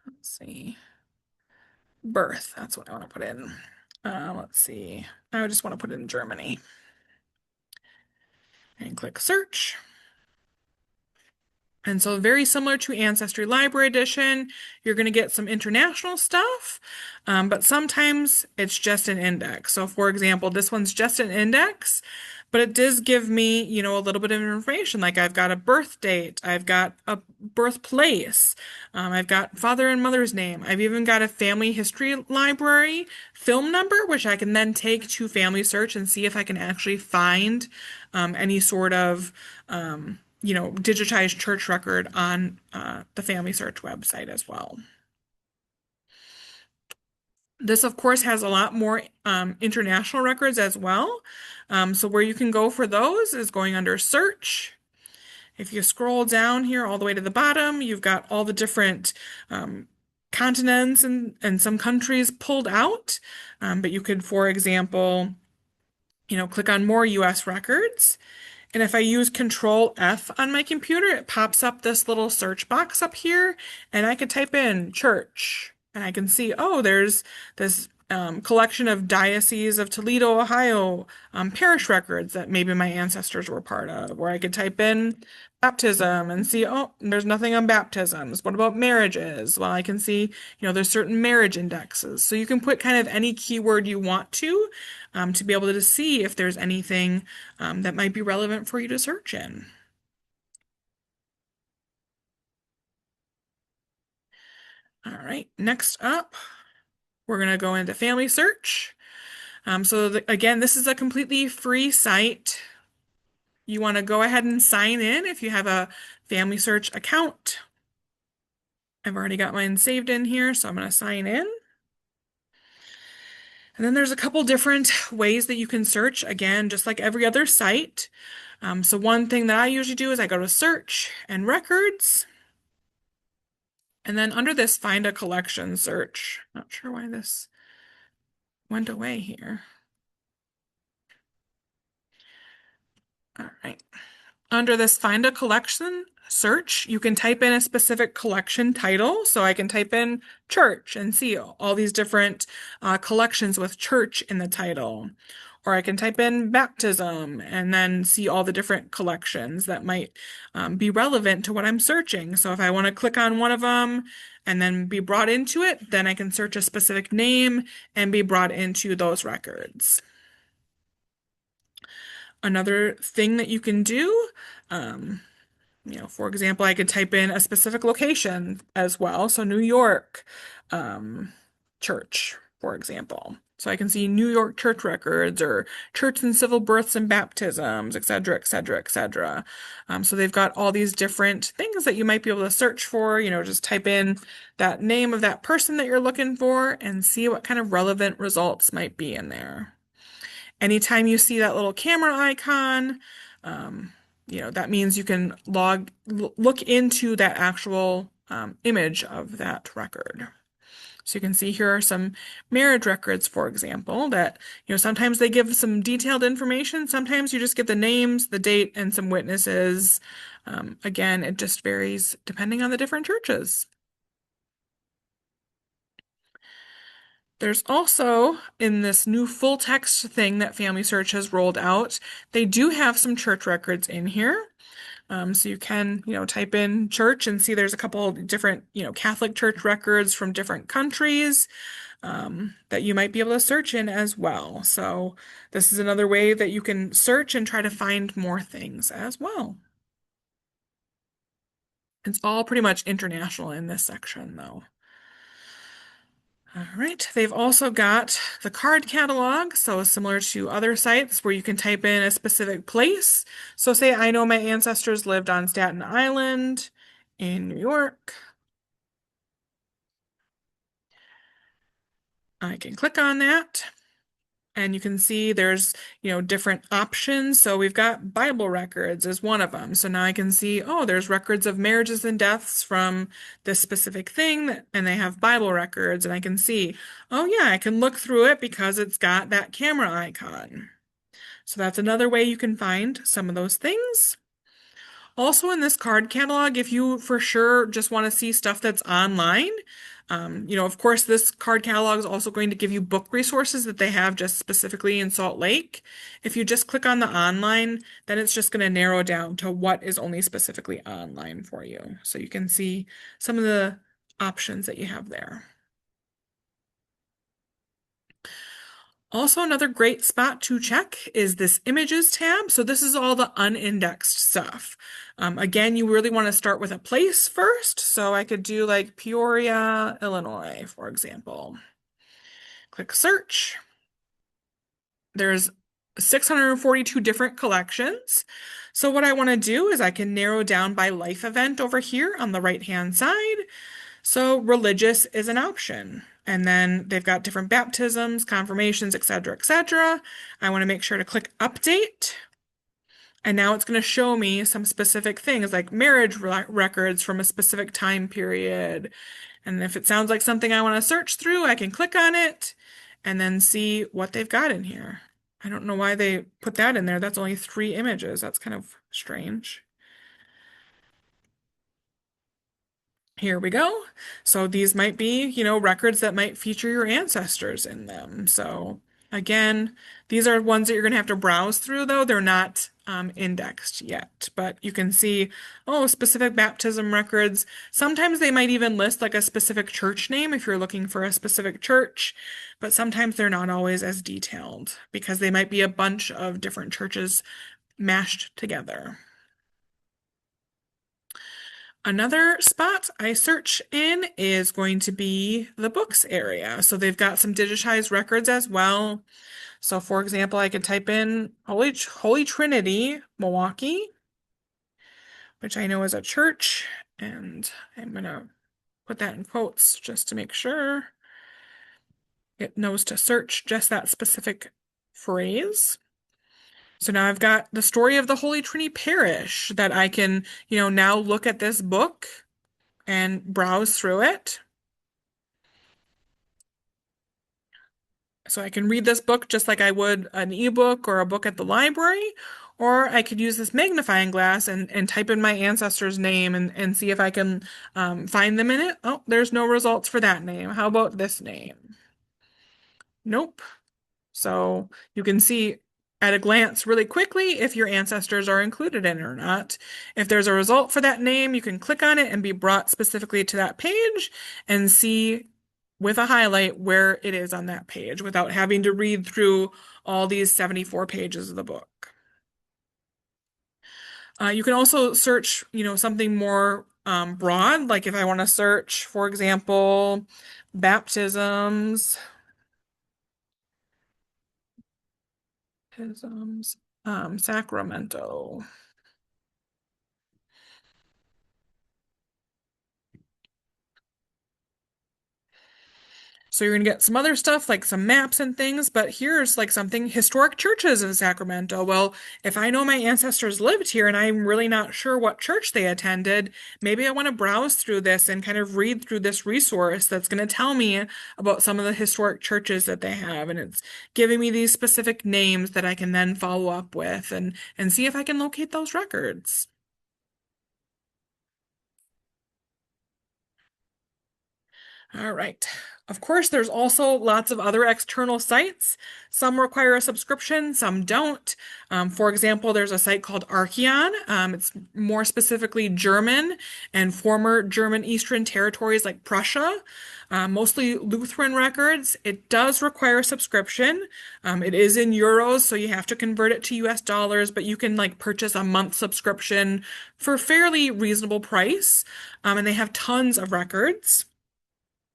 [SPEAKER 1] let's see, birth. That's what I want to put in. Let's see. I just want to put in Germany. And click search. And so very similar to Ancestry Library Edition, you're going to get some international stuff, but sometimes it's just an index. So for example, this one's just an index, but it does give me, a little bit of information. Like I've got a birth date, I've got a birthplace, I've got father and mother's name. I've even got a family history library film number, which I can then take to Family Search and see if I can actually find any sort of digitized church record on the Family Search website as well. This, of course, has a lot more international records as well. So where you can go for those is going under Search. If you scroll down here all the way to the bottom, you've got all the different continents and some countries pulled out. But you could, for example, click on more US records. And if I use Control F on my computer, it pops up this little search box up here, and I can type in church, and I can see, oh, there's this collection of Diocese of Toledo, Ohio parish records that maybe my ancestors were part of, where I could type in baptism and see, oh, there's nothing on baptisms. What about marriages? Well, I can see, there's certain marriage indexes. So you can put kind of any keyword you want to be able to see if there's anything that might be relevant for you to search in. All right, next up, we're going to go into Family Search. Again, this is a completely free site. You want to go ahead and sign in if you have a Family Search account. I've already got mine saved in here, so I'm going to sign in. And then there's a couple different ways that you can search, again, just like every other site. So one thing that I usually do is I go to Search and Records. And then under this, Find a Collection search. Not sure why this went away here. All right. Under this Find a Collection search, you can type in a specific collection title. So I can type in church and see all these different collections with church in the title. Or I can type in baptism and then see all the different collections that might be relevant to what I'm searching. So if I want to click on one of them and then be brought into it, then I can search a specific name and be brought into those records. Another thing that you can do For example, I could type in a specific location as well. So New York church, for example. So I can see New York church records or church and civil births and baptisms, et cetera, et cetera, et cetera. So they've got all these different things that you might be able to search for. Just type in that name of that person that you're looking for and see what kind of relevant results might be in there. Anytime you see that little camera icon, that means you can look into that actual image of that record. So you can see here are some marriage records, for example, that, sometimes they give some detailed information. Sometimes you just get the names, the date, and some witnesses. Again, it just varies depending on the different churches. There's also, in this new full text thing that Family Search has rolled out, they do have some church records in here. So you can, type in church and see there's a couple different, Catholic church records from different countries that you might be able to search in as well. So this is another way that you can search and try to find more things as well. It's all pretty much international in this section, though. All right, they've also got the card catalog, so similar to other sites where you can type in a specific place. So say I know my ancestors lived on Staten Island in New York. I can click on that. And you can see there's, different options. So we've got Bible records as one of them. So now I can see, oh, there's records of marriages and deaths from this specific thing, and they have Bible records. And I can see, oh, yeah, I can look through it because it's got that camera icon. So that's another way you can find some of those things. Also in this card catalog, if you for sure just want to see stuff that's online, of course, this card catalog is also going to give you book resources that they have just specifically in Salt Lake. If you just click on the online, then it's just going to narrow down to what is only specifically online for you. So you can see some of the options that you have there. Also, another great spot to check is this images tab. So this is all the unindexed stuff. Again, you really want to start with a place first. So I could do like Peoria, Illinois, for example. Click search. There's 642 different collections. So what I want to do is I can narrow down by life event over here on the right-hand side. So religious is an option. And then they've got different baptisms, confirmations, etc., etc. I want to make sure to click update. And now it's going to show me some specific things like marriage records from a specific time period. And if it sounds like something I want to search through, I can click on it and then see what they've got in here. I don't know why they put that in there. That's only 3 images. That's kind of strange. Here we go. So these might be, records that might feature your ancestors in them. So again, these are ones that you're going to have to browse through, though. They're not indexed yet, but you can see, oh, specific baptism records. Sometimes they might even list like a specific church name if you're looking for a specific church, but sometimes they're not always as detailed because they might be a bunch of different churches mashed together. Another spot I search in is going to be the books area. So they've got some digitized records as well. So for example, I could type in Holy Trinity, Milwaukee, which I know is a church, and I'm gonna put that in quotes just to make sure it knows to search just that specific phrase. So now I've got the story of the Holy Trinity Parish that I can, now look at this book and browse through it. So I can read this book just like I would an ebook or a book at the library, or I could use this magnifying glass and type in my ancestor's name and see if I can find them in it. Oh, there's no results for that name. How about this name? Nope. So you can see at a glance really quickly if your ancestors are included in it or not. If there's a result for that name, you can click on it and be brought specifically to that page and see with a highlight where it is on that page without having to read through all these 74 pages of the book. You can also search, something more broad, like if I want to search, for example, baptisms, baptisms, Sacramento. So you're gonna get some other stuff like some maps and things, but here's like something historic churches in Sacramento. Well, if I know my ancestors lived here and I'm really not sure what church they attended, maybe I want to browse through this and kind of read through this resource that's going to tell me about some of the historic churches that they have. And it's giving me these specific names that I can then follow up with and see if I can locate those records. All right. Of course, there's also lots of other external sites. Some require a subscription, some don't. For example, there's a site called Archeon. It's more specifically German and former German Eastern territories like Prussia, mostly Lutheran records. It does require a subscription. It is in euros, so you have to convert it to US dollars, but you can like purchase a month subscription for fairly reasonable price. And they have tons of records.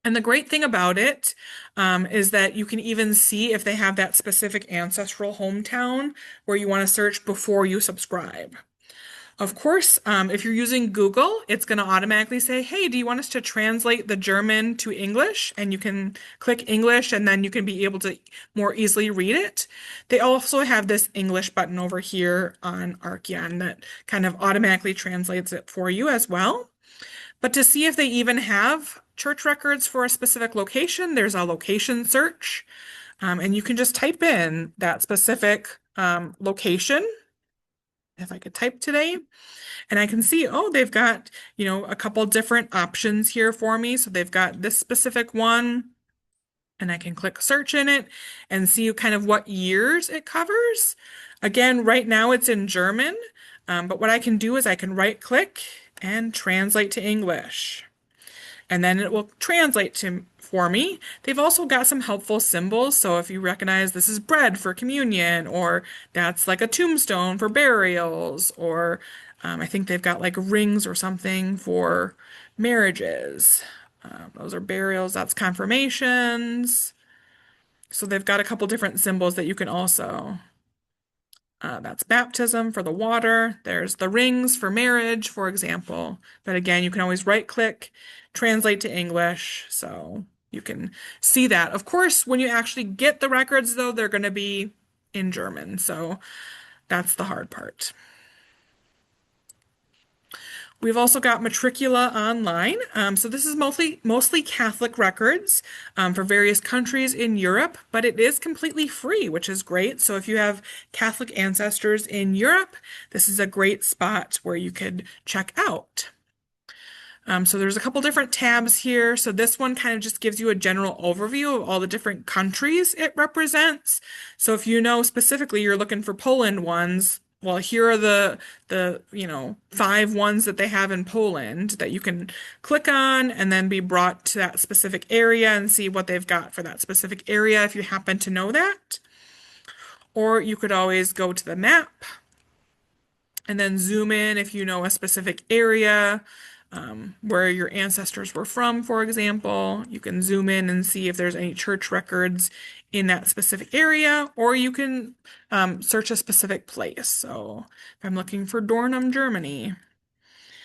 [SPEAKER 1] And the great thing about it is that you can even see if they have that specific ancestral hometown where you want to search before you subscribe. Of course, if you're using Google, it's going to automatically say, hey, do you want us to translate the German to English? And you can click English and then you can be able to more easily read it. They also have this English button over here on Archeon that kind of automatically translates it for you as well. But to see if they even have church records for a specific location, there's a location search. And you can just type in that specific location. If I could type today, and I can see, oh, they've got, a couple different options here for me. So they've got this specific one, and I can click search in it and see kind of what years it covers. Again, right now it's in German, but what I can do is I can right click and translate to English. And then it will translate for me. They've also got some helpful symbols. So if you recognize this is bread for communion, or that's like a tombstone for burials, or I think they've got like rings or something for marriages. Those are burials, that's confirmations. So they've got a couple different symbols that you can also that's baptism for the water. There's the rings for marriage, for example. But again, you can always right click, translate to English. So you can see that. Of course, when you actually get the records, though, they're going to be in German. So that's the hard part. We've also got Matricula Online. So this is mostly Catholic records for various countries in Europe, but it is completely free, which is great. So if you have Catholic ancestors in Europe, this is a great spot where you could check out. So there's a couple different tabs here. So this one kind of just gives you a general overview of all the different countries it represents. So if you know specifically you're looking for Poland ones, well, here are the 5 ones that they have in Poland that you can click on and then be brought to that specific area and see what they've got for that specific area if you happen to know that. Or you could always go to the map and then zoom in if you know a specific area where your ancestors were from, for example. You can zoom in and see if there's any church records in that specific area, or you can search a specific place. So if I'm looking for Dornum, Germany,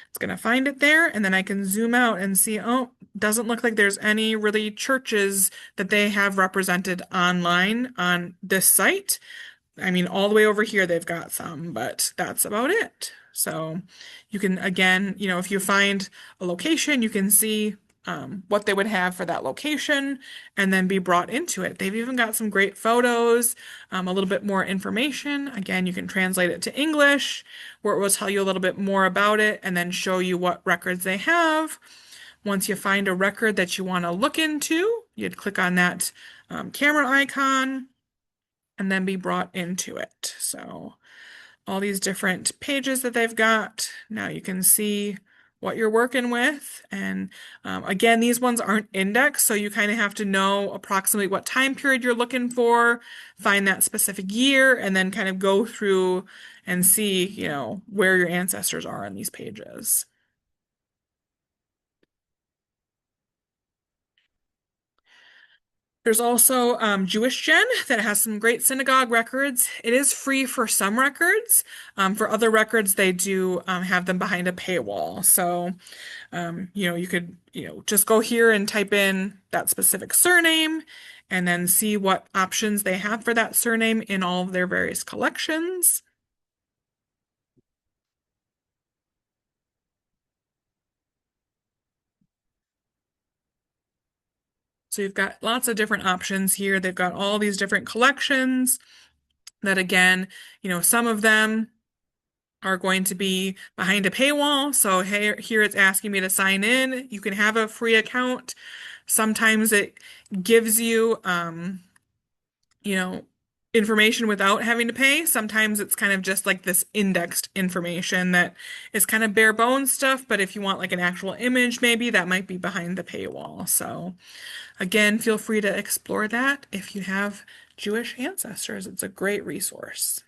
[SPEAKER 1] it's going to find it there, and then I can zoom out and see, oh, doesn't look like there's any really churches that they have represented online on this site. I mean, all the way over here, they've got some, but that's about it. So you can, again, if you find a location, you can see what they would have for that location and then be brought into it. They've even got some great photos, a little bit more information. Again, you can translate it to English, where it will tell you a little bit more about it and then show you what records they have. Once you find a record that you want to look into, you'd click on that camera icon and then be brought into it. So all these different pages that they've got. Now you can see what you're working with. And again, these ones aren't indexed, so you kind of have to know approximately what time period you're looking for, find that specific year, and then kind of go through and see, where your ancestors are on these pages. There's also Jewish Gen that has some great synagogue records. It is free for some records. For other records, they do have them behind a paywall. So, you could, just go here and type in that specific surname and then see what options they have for that surname in all of their various collections. So you've got lots of different options here. They've got all these different collections that, again, some of them are going to be behind a paywall. So here it's asking me to sign in. You can have a free account. Sometimes it gives you, you know, information without having to pay. Sometimes it's kind of just like this indexed information that is kind of bare bones stuff. But if you want like an actual image, maybe that might be behind the paywall. So again, feel free to explore that if you have Jewish ancestors. It's a great resource.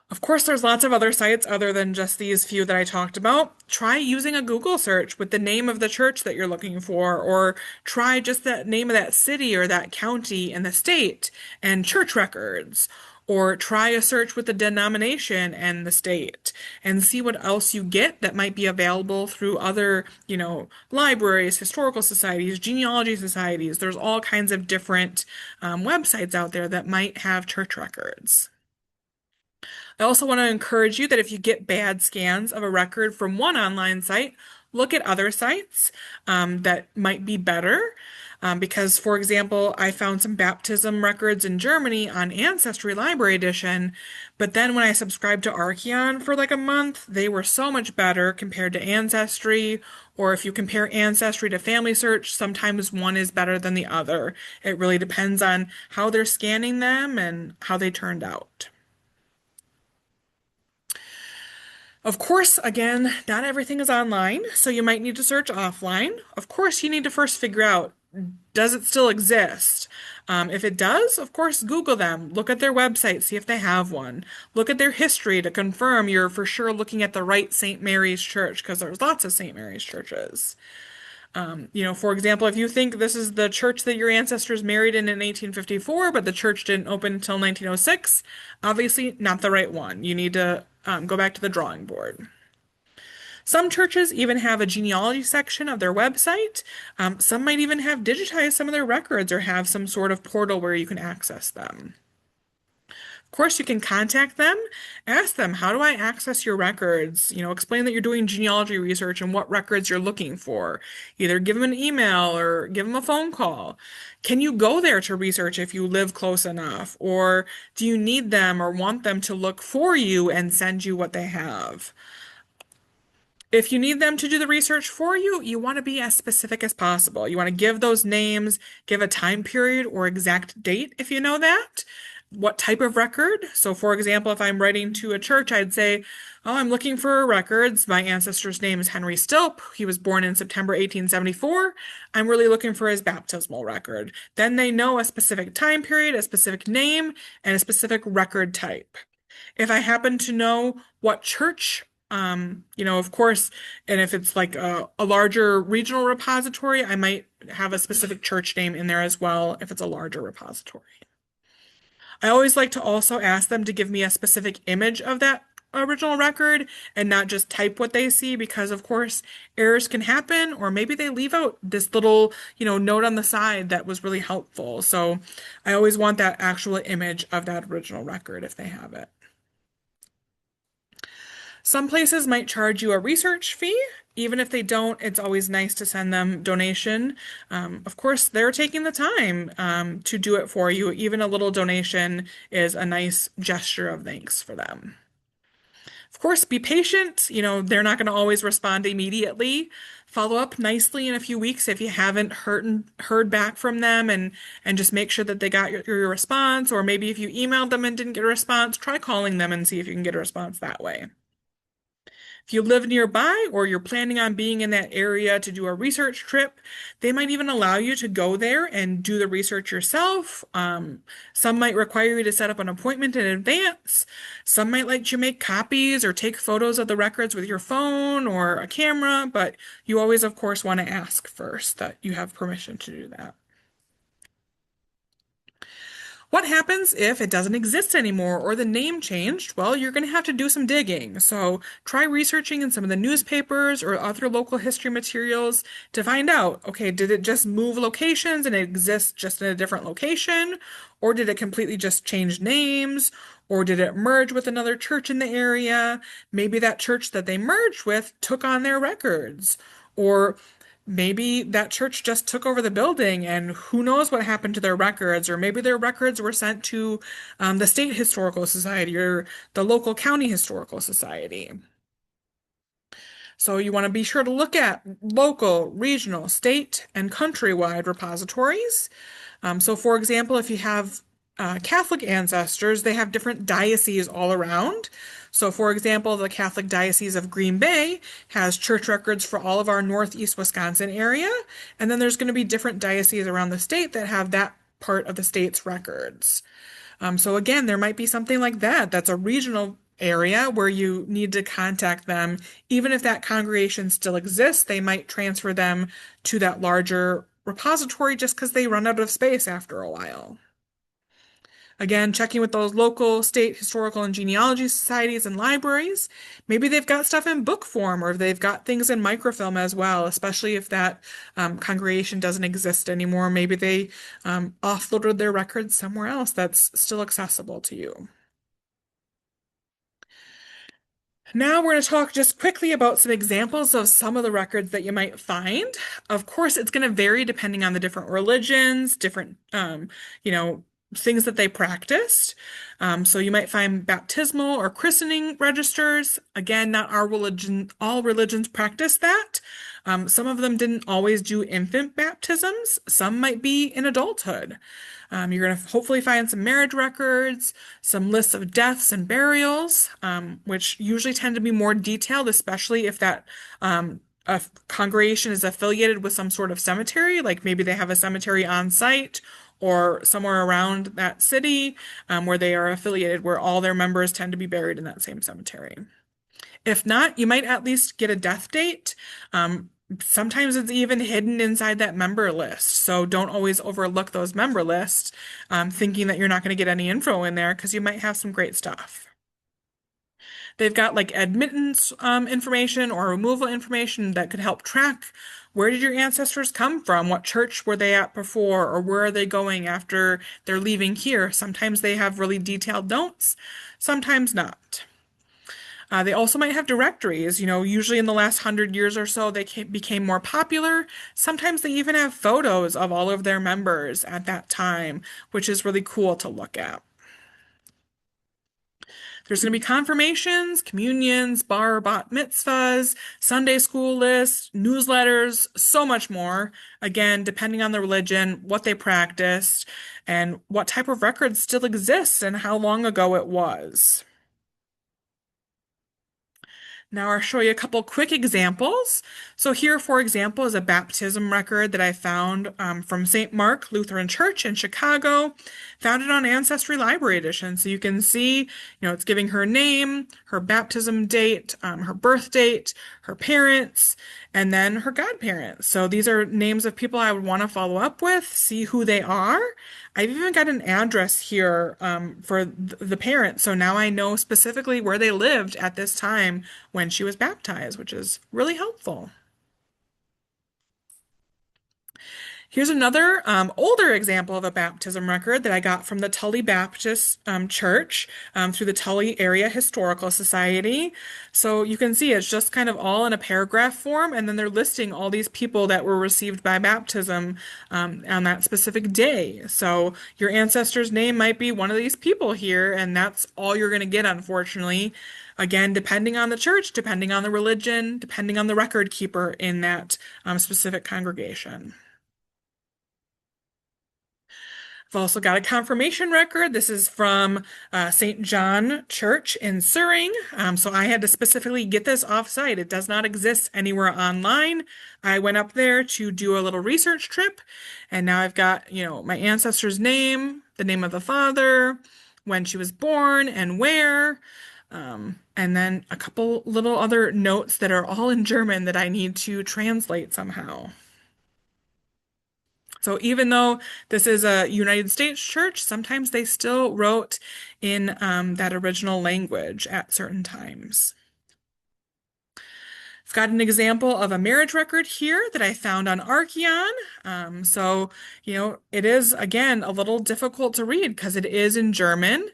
[SPEAKER 1] Of course, there's lots of other sites other than just these few that I talked about. Try using a Google search with the name of the church that you're looking for, or try just the name of that city or that county and the state and church records. Or try a search with the denomination and the state and see what else you get that might be available through other, libraries, historical societies, genealogy societies. There's all kinds of different websites out there that might have church records. I also want to encourage you that if you get bad scans of a record from one online site, look at other sites that might be better. Because, for example, I found some baptism records in Germany on Ancestry Library Edition, but then when I subscribed to Archeon for like a month, they were so much better compared to Ancestry. Or if you compare Ancestry to Family Search, sometimes one is better than the other. It really depends on how they're scanning them and how they turned out. Of course, again, not everything is online, so you might need to search offline. Of course, you need to first figure out, does it still exist? If it does, of course, Google them. Look at their website, see if they have one. Look at their history to confirm you're for sure looking at the right St. Mary's Church, because there's lots of St. Mary's churches. For example, if you think this is the church that your ancestors married in 1854, but the church didn't open until 1906, obviously not the right one. You need to go back to the drawing board. Some churches even have a genealogy section of their website. Some might even have digitized some of their records or have some sort of portal where you can access them. Of course, you can contact them, ask them, how do I access your records? Explain that you're doing genealogy research and what records you're looking for. Either give them an email or give them a phone call. Can you go there to research if you live close enough? Or do you need them or want them to look for you and send you what they have? If you need them to do the research for you, you want to be as specific as possible. You want to give those names, give a time period or exact date if you know that. What type of record? So, for example, if I'm writing to a church, I'd say, oh, I'm looking for records. My ancestor's name is Henry Stilp. He was born in September 1874. I'm really looking for his baptismal record. Then they know a specific time period, a specific name, and a specific record type. If I happen to know what church, of course, and if it's like a larger regional repository, I might have a specific church name in there as well if it's a larger repository. I always like to also ask them to give me a specific image of that original record and not just type what they see because, of course, errors can happen, or maybe they leave out this little, note on the side that was really helpful. So I always want that actual image of that original record if they have it. Some places might charge you a research fee. Even if they don't, it's always nice to send them donation. Of course, they're taking the time to do it for you. Even a little donation is a nice gesture of thanks for them. Of course, be patient. They're not going to always respond immediately. Follow up nicely in a few weeks if you haven't heard back from them, and just make sure that they got your response. Or maybe if you emailed them and didn't get a response, try calling them and see if you can get a response that way. If you live nearby or you're planning on being in that area to do a research trip, they might even allow you to go there and do the research yourself. Some might require you to set up an appointment in advance. Some might let you make copies or take photos of the records with your phone or a camera, but you always, of course, want to ask first that you have permission to do that. What happens if it doesn't exist anymore or the name changed? Well, you're going to have to do some digging. So try researching in some of the newspapers or other local history materials to find out, okay, did it just move locations and it exists just in a different location? Or did it completely just change names? Or did it merge with another church in the area? Maybe that church that they merged with took on their records. Or maybe that church just took over the building and who knows what happened to their records, or maybe their records were sent to the State Historical Society or the local county historical society. So you want to be sure to look at local, regional, state, and countrywide repositories. So for example, if you have Catholic ancestors, they have different dioceses all around. So for example, the Catholic Diocese of Green Bay has church records for all of our Northeast Wisconsin area. And then there's going to be different dioceses around the state that have that part of the state's records. So again, there might be something like that. That's a regional area where you need to contact them. Even if that congregation still exists, they might transfer them to that larger repository just because they run out of space after a while. Again, checking with those local, state historical and genealogy societies and libraries. Maybe they've got stuff in book form or they've got things in microfilm as well, especially if that congregation doesn't exist anymore. Maybe they offloaded their records somewhere else that's still accessible to you. Now we're going to talk just quickly about some examples of some of the records that you might find. Of course, it's going to vary depending on the different religions, different, things that they practiced. So you might find baptismal or christening registers. Again, not our religion, all religions practice that. Some of them didn't always do infant baptisms. Some might be in adulthood. You're going to hopefully find some marriage records, some lists of deaths and burials, which usually tend to be more detailed, especially if that a congregation is affiliated with some sort of cemetery, like maybe they have a cemetery on site or somewhere around that city where they are affiliated, where all their members tend to be buried in that same cemetery. If not, you might at least get a death date. Sometimes it's even hidden inside that member list. So don't always overlook those member lists, thinking that you're not going to get any info in there because you might have some great stuff. They've got like admittance information or removal information that could help track where did your ancestors come from? What church were they at before? Or where are they going after they're leaving here? Sometimes they have really detailed notes, sometimes not. They also might have directories. Usually in the last 100 years or so, they became more popular. Sometimes they even have photos of all of their members at that time, which is really cool to look at. There's going to be confirmations, communions, bar bat mitzvahs, Sunday school lists, newsletters, so much more. Again, depending on the religion, what they practiced, and what type of records still exists and how long ago it was. Now I'll show you a couple quick examples. So here, for example, is a baptism record that I found from St. Mark Lutheran Church in Chicago, found it on Ancestry Library Edition. So you can see, it's giving her name, her baptism date, her birth date, her parents, and then her godparents. So these are names of people I would want to follow up with, see who they are. I've even got an address here for the parents, so now I know specifically where they lived at this time when she was baptized, which is really helpful. Here's another older example of a baptism record that I got from the Tully Baptist Church through the Tully Area Historical Society. So you can see it's just kind of all in a paragraph form, and then they're listing all these people that were received by baptism on that specific day. So your ancestor's name might be one of these people here, and that's all you're going to get, unfortunately. Again, depending on the church, depending on the religion, depending on the record keeper in that specific congregation. I've also got a confirmation record. This is from St. John Church in Suring. So I had to specifically get this off-site. It does not exist anywhere online. I went up there to do a little research trip, and now I've got, my ancestor's name, the name of the father, when she was born, and where. And then a couple little other notes that are all in German that I need to translate somehow. So even though this is a United States church, sometimes they still wrote in that original language at certain times. I've got an example of a marriage record here that I found on Archeon. It is, again, a little difficult to read because it is in German.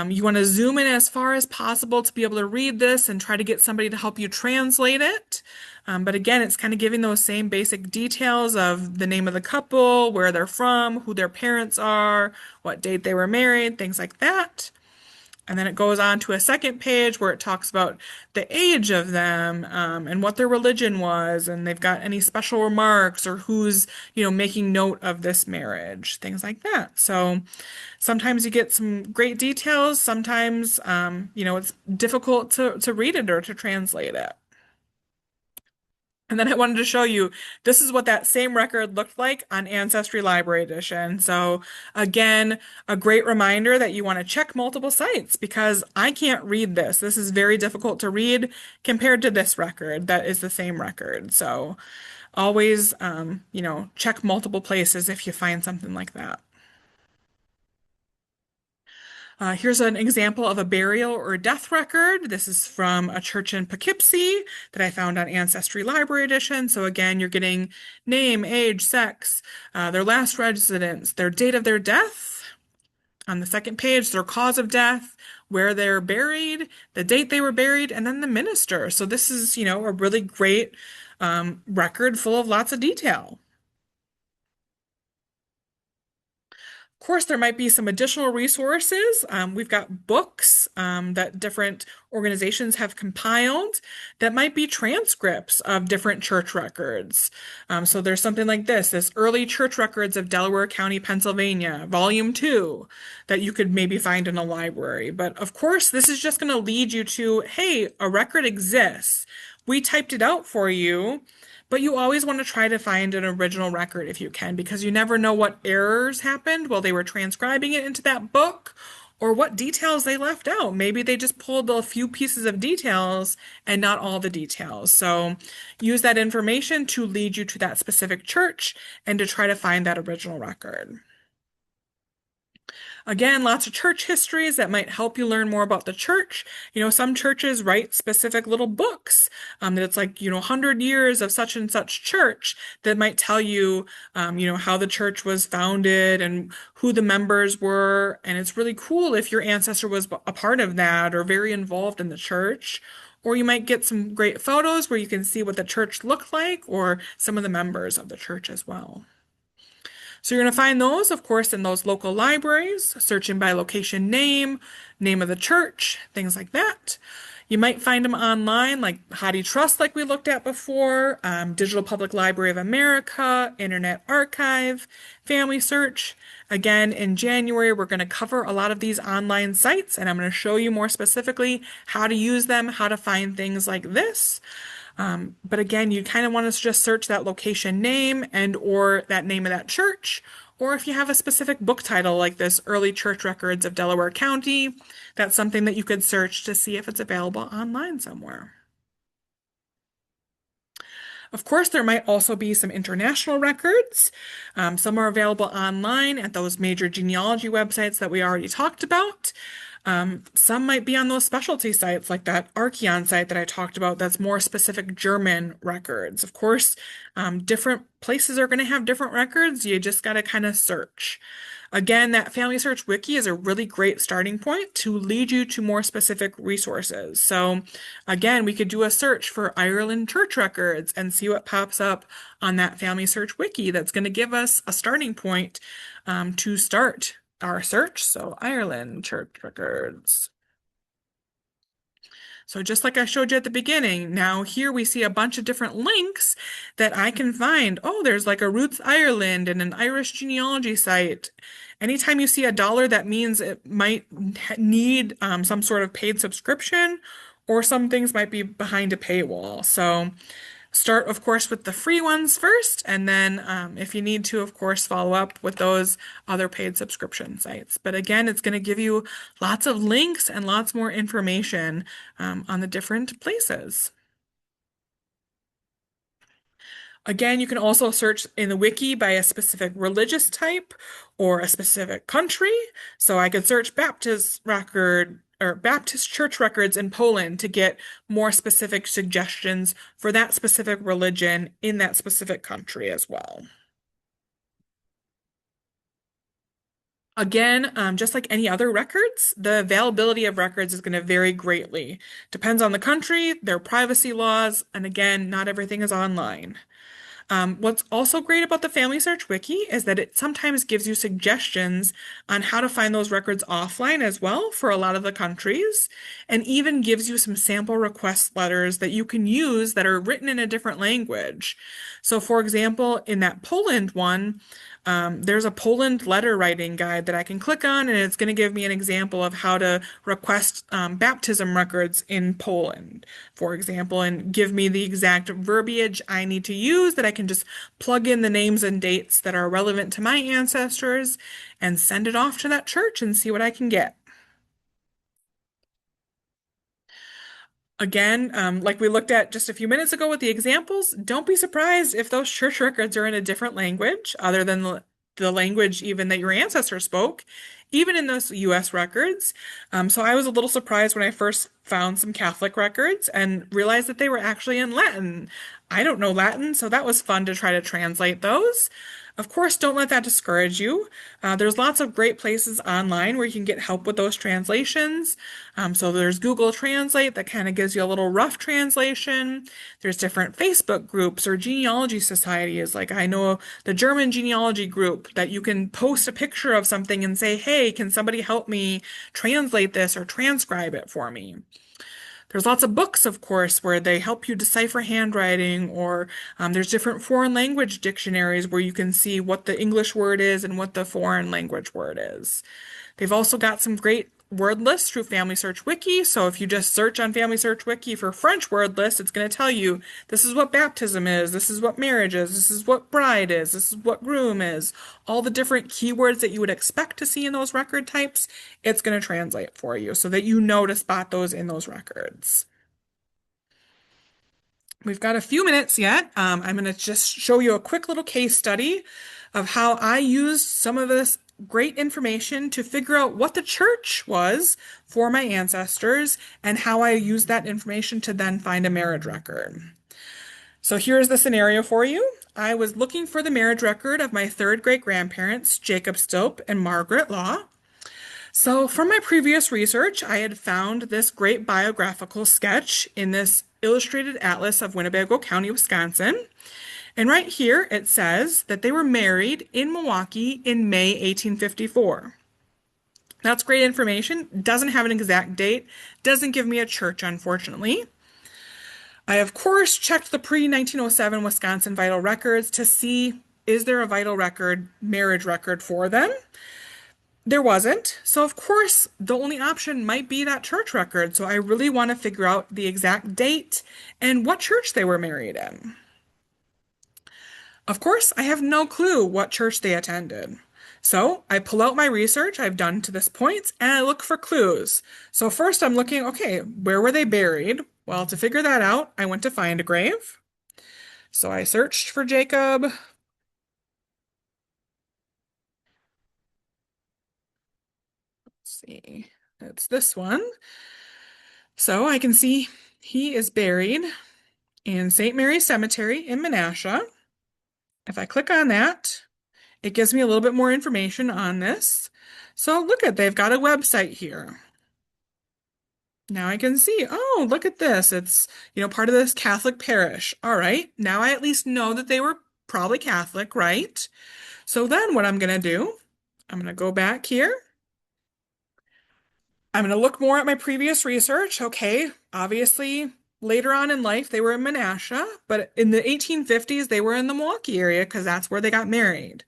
[SPEAKER 1] You want to zoom in as far as possible to be able to read this and try to get somebody to help you translate it. But again, it's kind of giving those same basic details of the name of the couple, where they're from, who their parents are, what date they were married, things like that. And then it goes on to a second page where it talks about the age of them, and what their religion was, and they've got any special remarks or who's, making note of this marriage, things like that. So sometimes you get some great details. Sometimes, it's difficult to read it or to translate it. And then I wanted to show you, this is what that same record looked like on Ancestry Library Edition. So again, a great reminder that you want to check multiple sites because I can't read this. This is very difficult to read compared to this record that is the same record. So always, check multiple places if you find something like that. Here's an example of a burial or death record. This is from a church in Poughkeepsie that I found on Ancestry Library Edition. So again, you're getting name, age, sex, their last residence, their date of their death. On the second page, their cause of death, where they're buried, the date they were buried, and then the minister. So this is, a really great record full of lots of detail. Of course, there might be some additional resources. We've got books that different organizations have compiled that might be transcripts of different church records. So there's something like this Early Church Records of Delaware County, Pennsylvania, Volume 2, that you could maybe find in a library. But of course, this is just going to lead you to, hey, a record exists. We typed it out for you. But you always want to try to find an original record if you can, because you never know what errors happened while they were transcribing it into that book or what details they left out. Maybe they just pulled a few pieces of details and not all the details. So use that information to lead you to that specific church and to try to find that original record. Again, lots of church histories that might help you learn more about the church. Some churches write specific little books that it's like, 100 years of such and such church that might tell you, how the church was founded and who the members were. And it's really cool if your ancestor was a part of that or very involved in the church. Or you might get some great photos where you can see what the church looked like or some of the members of the church as well. So you're going to find those, of course, in those local libraries, searching by location name, name of the church, things like that. You might find them online, like HathiTrust, like we looked at before, Digital Public Library of America, Internet Archive, Family Search. Again, in January, we're going to cover a lot of these online sites, and I'm going to show you more specifically how to use them, how to find things like this. But again, you kind of want to just search that location name and or that name of that church. Or if you have a specific book title like this, Early Church Records of Delaware County, that's something that you could search to see if it's available online somewhere. Of course, there might also be some international records. Some are available online at those major genealogy websites that we already talked about. Some might be on those specialty sites like that Archeon site that I talked about that's more specific German records. Of course, different places are going to have different records. You just got to kind of search. Again, that Family Search Wiki is a really great starting point to lead you to more specific resources. So again, we could do a search for Ireland church records and see what pops up on that Family Search Wiki. That's going to give us a starting point to start our search. So Ireland church records. So just like I showed you at the beginning, now here we see a bunch of different links that I can find. Oh, there's like a Roots Ireland and an Irish genealogy site. Anytime you see a dollar, that means it might need some sort of paid subscription, or some things might be behind a paywall. So start, of course, with the free ones first, and then if you need to, of course, follow up with those other paid subscription sites. But again, it's going to give you lots of links and lots more information on the different places. Again, you can also search in the wiki by a specific religious type or a specific country. So I could search Baptist record or Baptist church records in Poland to get more specific suggestions for that specific religion in that specific country as well. Again, just like any other records, the availability of records is going to vary greatly. Depends on the country, their privacy laws, and again, not everything is online. What's also great about the Family Search Wiki is that it sometimes gives you suggestions on how to find those records offline as well for a lot of the countries, and even gives you some sample request letters that you can use that are written in a different language. So, for example, in that Poland one, there's a Poland letter writing guide that I can click on, and it's going to give me an example of how to request baptism records in Poland, for example, and give me the exact verbiage I need to use that I can just plug in the names and dates that are relevant to my ancestors and send it off to that church and see what I can get. Again, like we looked at just a few minutes ago with the examples, don't be surprised if those church records are in a different language other than the language even that your ancestors spoke, even in those US records. So I was a little surprised when I first found some Catholic records and realized that they were actually in Latin. I don't know Latin, so that was fun to try to translate those. Of course, don't let that discourage you. There's lots of great places online where you can get help with those translations. So there's Google Translate that kind of gives you a little rough translation. There's different Facebook groups or genealogy societies. Like I know the German genealogy group that you can post a picture of something and say, hey, can somebody help me translate this or transcribe it for me? There's lots of books, of course, where they help you decipher handwriting, or there's different foreign language dictionaries where you can see what the English word is and what the foreign language word is. They've also got some great word lists through Family Search Wiki. So if you just search on Family Search Wiki for French word list, it's going to tell you this is what baptism is, this is what marriage is, this is what bride is, this is what groom is. All the different keywords that you would expect to see in those record types, it's going to translate for you so that you know to spot those in those records. We've got a few minutes yet. I'm going to just show you a quick little case study of how I used some of this great information to figure out what the church was for my ancestors and how I used that information to then find a marriage record. So here's the scenario for you. I was looking for the marriage record of my third great grandparents, Jacob Stope and Margaret Law. So from my previous research, I had found this great biographical sketch in this Illustrated Atlas of Winnebago County, Wisconsin. And right here it says that they were married in Milwaukee in May 1854. That's great information. Doesn't have an exact date. Doesn't give me a church, unfortunately. I, of course, checked the pre-1907 Wisconsin vital records to see is there a vital record, marriage record for them. There wasn't. So, of course, the only option might be that church record. So I really want to figure out the exact date and what church they were married in. Of course, I have no clue what church they attended. So I pull out my research I've done to this point and I look for clues. So first I'm looking, okay, where were they buried? Well, to figure that out, I went to Find a Grave. So I searched for Jacob. Let's see, it's this one. So I can see he is buried in St. Mary's Cemetery in Menasha. If I click on that, it gives me a little bit more information on this. So look at, they've got a website here. Now I can see, oh, look at this. It's, part of this Catholic parish. All right, now I at least know that they were probably Catholic, right? So then what I'm going to do, I'm going to go back here. I'm going to look more at my previous research. Okay, obviously, later on in life, they were in Menasha, but in the 1850s, they were in the Milwaukee area because that's where they got married.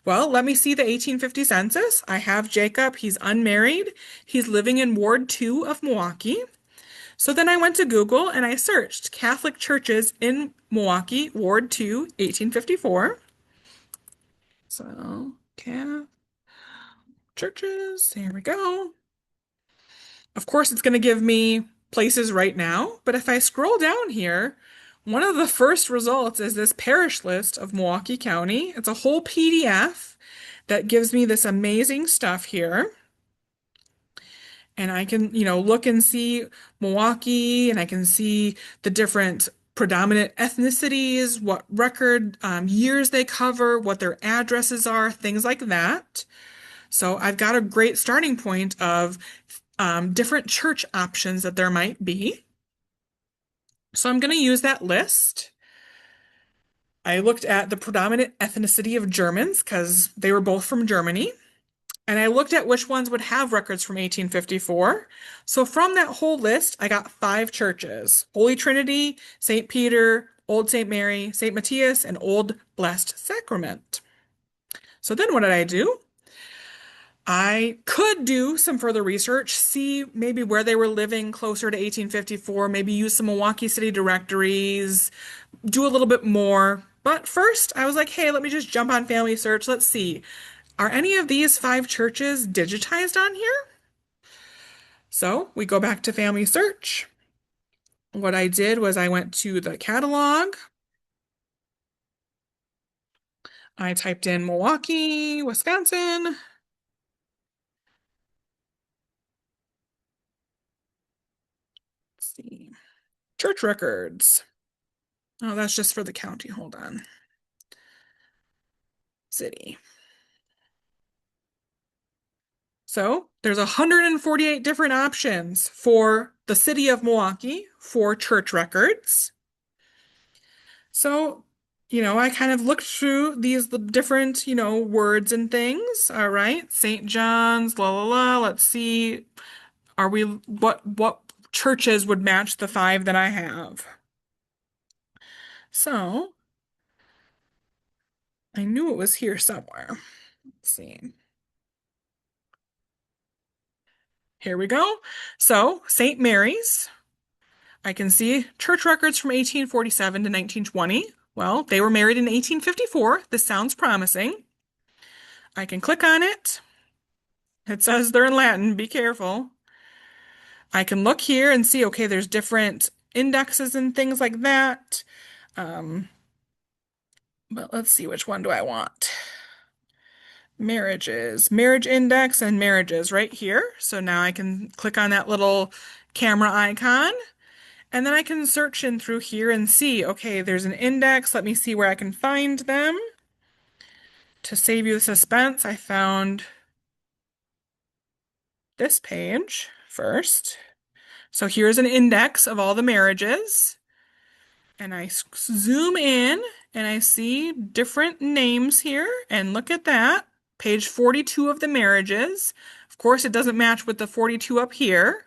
[SPEAKER 1] Well, let me see the 1850 census. I have Jacob. He's unmarried. He's living in Ward 2 of Milwaukee. So then I went to Google and I searched Catholic churches in Milwaukee, Ward 2, 1854. So, churches, here we go. Of course, it's going to give me places right now, but if I scroll down here, one of the first results is this parish list of Milwaukee County. It's a whole PDF that gives me this amazing stuff here. And I can, look and see Milwaukee, and I can see the different predominant ethnicities, what record years they cover, what their addresses are, things like that. So I've got a great starting point of different church options that there might be. So I'm going to use that list. I looked at the predominant ethnicity of Germans because they were both from Germany. And I looked at which ones would have records from 1854. So from that whole list, I got 5 churches: Holy Trinity, St. Peter, Old St. Mary, St. Matthias, and Old Blessed Sacrament. So then what did I do? I could do some further research, see maybe where they were living closer to 1854, maybe use some Milwaukee City directories, do a little bit more. But first, I was like, hey, let me just jump on Family Search. Let's see. Are any of these 5 churches digitized on here? So we go back to Family Search. What I did was I went to the catalog. I typed in Milwaukee, Wisconsin. Let's see. Church records. Oh, that's just for the county. Hold on. City. So there's 148 different options for the city of Milwaukee for church records. So, I kind of looked through these different, words and things. All right, St. John's, la la la. Let's see. What churches would match the 5 that I have? So I knew it was here somewhere. Let's see. Here we go. So St. Mary's. I can see church records from 1847 to 1920. Well, they were married in 1854. This sounds promising. I can click on it. It says they're in Latin. Be careful. I can look here and see, okay, there's different indexes and things like that. But let's see, which one do I want? Marriages, marriage index and marriages right here. So now I can click on that little camera icon. And then I can search in through here and see, okay, there's an index. Let me see where I can find them. To save you the suspense, I found this page first. So here's an index of all the marriages. And I zoom in and I see different names here. And look at that. Page 42 of the marriages. Of course, it doesn't match with the 42 up here.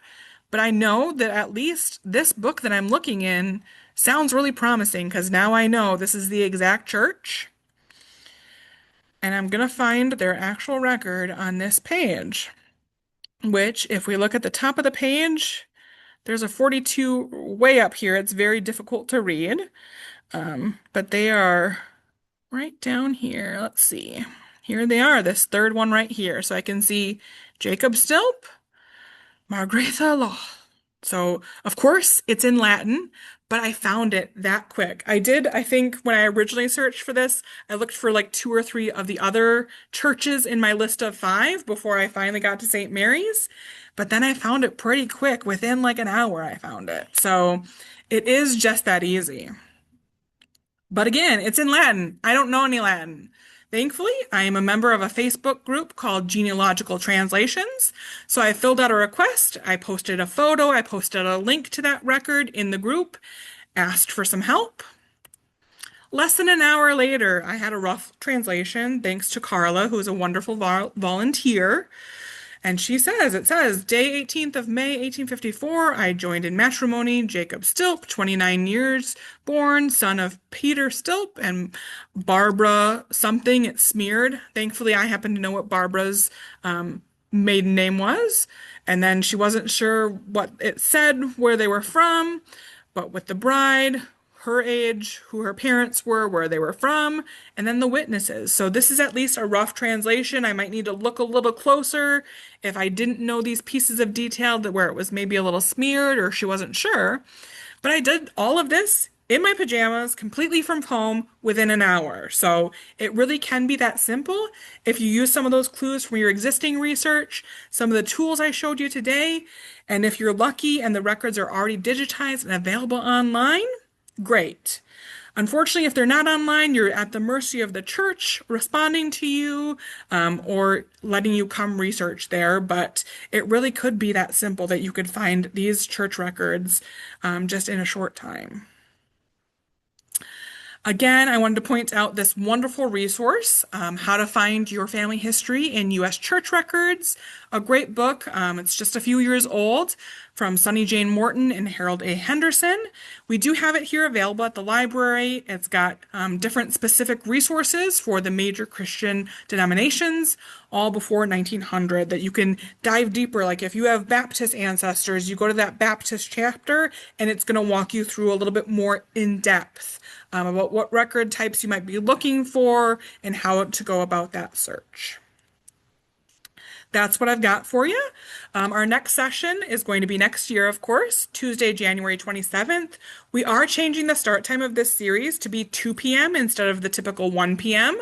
[SPEAKER 1] But I know that at least this book that I'm looking in sounds really promising because now I know this is the exact church. And I'm going to find their actual record on this page, which, if we look at the top of the page, there's a 42 way up here. It's very difficult to read, but they are right down here. Let's see. Here they are, this third one right here. So I can see Jacob Stilp, Margrethe Law. So, of course, it's in Latin, but I found it that quick. I think, when I originally searched for this, I looked for like 2 or 3 of the other churches in my list of 5 before I finally got to St. Mary's. But then I found it pretty quick. Within like an hour, I found it. So it is just that easy. But again, it's in Latin. I don't know any Latin. Thankfully, I am a member of a Facebook group called Genealogical Translations. So I filled out a request, I posted a photo, I posted a link to that record in the group, asked for some help. Less than an hour later, I had a rough translation thanks to Carla, who's a wonderful volunteer. And it says, day 18th of May, 1854, I joined in matrimony Jacob Stilp, 29 years, born, son of Peter Stilp and Barbara something. It's smeared. Thankfully, I happen to know what Barbara's maiden name was. And then she wasn't sure what it said, where they were from, but with the bride, her age, who her parents were, where they were from, and then the witnesses. So this is at least a rough translation. I might need to look a little closer if I didn't know these pieces of detail that where it was maybe a little smeared or she wasn't sure. But I did all of this in my pajamas, completely from home within an hour. So it really can be that simple if you use some of those clues from your existing research, some of the tools I showed you today, and if you're lucky and the records are already digitized and available online, great. Unfortunately, if they're not online, you're at the mercy of the church responding to you or letting you come research there. But it really could be that simple that you could find these church records just in a short time. Again, I wanted to point out this wonderful resource, How to Find Your Family History in U.S. Church Records, a great book. It's just a few years old from Sunny Jane Morton and Harold A. Henderson. We do have it here available at the library. It's got different specific resources for the major Christian denominations, all before 1900, that you can dive deeper. Like if you have Baptist ancestors, you go to that Baptist chapter and it's going to walk you through a little bit more in depth about what record types you might be looking for and how to go about that search. That's what I've got for you. Our next session is going to be next year, of course, Tuesday, January 27th. We are changing the start time of this series to be 2 p.m. instead of the typical 1 p.m.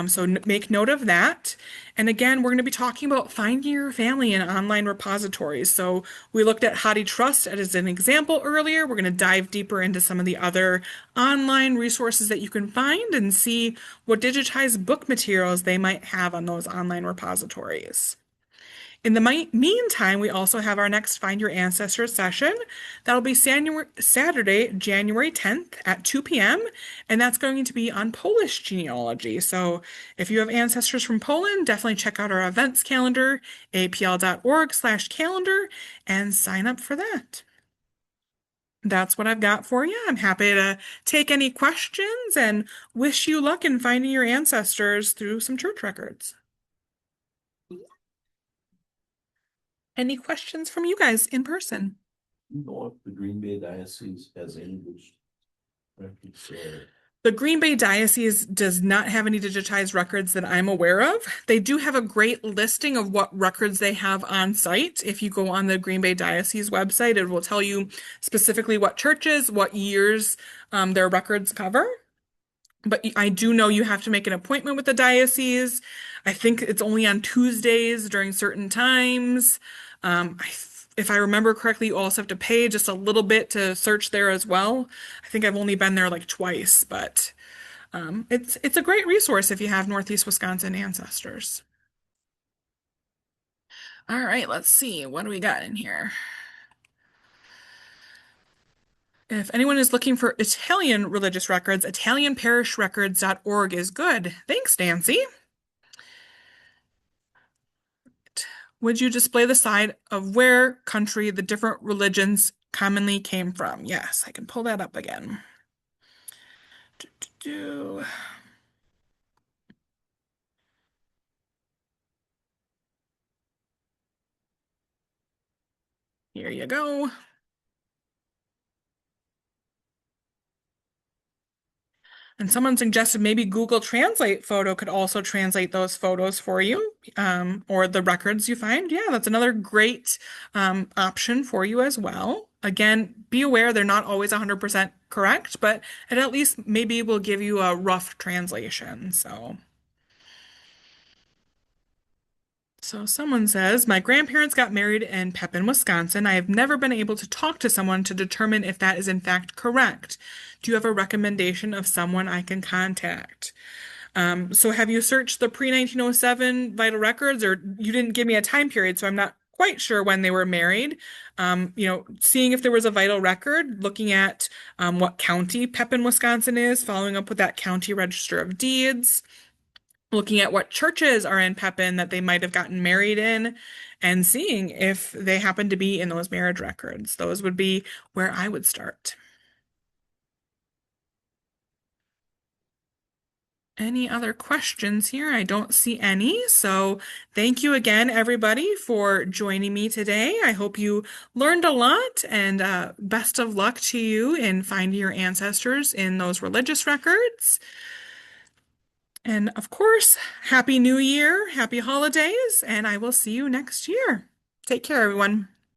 [SPEAKER 1] So make note of that. And again, we're going to be talking about finding your family in online repositories. So we looked at HathiTrust as an example earlier. We're going to dive deeper into some of the other online resources that you can find and see what digitized book materials they might have on those online repositories. In the meantime, we also have our next Find Your Ancestors session. That'll be Saturday, January 10th at 2 p.m., and that's going to be on Polish genealogy. So if you have ancestors from Poland, definitely check out our events calendar, apl.org/calendar, and sign up for that. That's what I've got for you. I'm happy to take any questions and wish you luck in finding your ancestors through some church records. Any questions from you guys in person?
[SPEAKER 2] You know if the Green Bay Diocese has any records?
[SPEAKER 1] The Green Bay Diocese does not have any digitized records that I'm aware of. They do have a great listing of what records they have on site. If you go on the Green Bay Diocese website, it will tell you specifically what churches, what years their records cover. But I do know you have to make an appointment with the diocese. I think it's only on Tuesdays during certain times. If I remember correctly, you also have to pay just a little bit to search there as well. I think I've only been there like twice, but it's a great resource if you have Northeast Wisconsin ancestors. All right, let's see. What do we got in here? If anyone is looking for Italian religious records, ItalianParishRecords.org is good. Thanks, Nancy. Would you display the side of where country the different religions commonly came from? Yes, I can pull that up again. Here you go. And someone suggested maybe Google Translate Photo could also translate those photos for you, or the records you find. Yeah, that's another great option for you as well. Again, be aware they're not always 100% correct, but it at least maybe will give you a rough translation. So someone says, my grandparents got married in Pepin, Wisconsin. I have never been able to talk to someone to determine if that is in fact correct. Do you have a recommendation of someone I can contact? So have you searched the pre-1907 vital records, or you didn't give me a time period, so I'm not quite sure when they were married. Seeing if there was a vital record, looking at what county Pepin, Wisconsin is, following up with that county register of deeds. looking at what churches are in Pepin that they might have gotten married in and seeing if they happen to be in those marriage records. Those would be where I would start. Any other questions here? I don't see any. So thank you again, everybody, for joining me today. I hope you learned a lot and best of luck to you in finding your ancestors in those religious records. And of course, Happy New Year, happy holidays, and I will see you next year. Take care, everyone.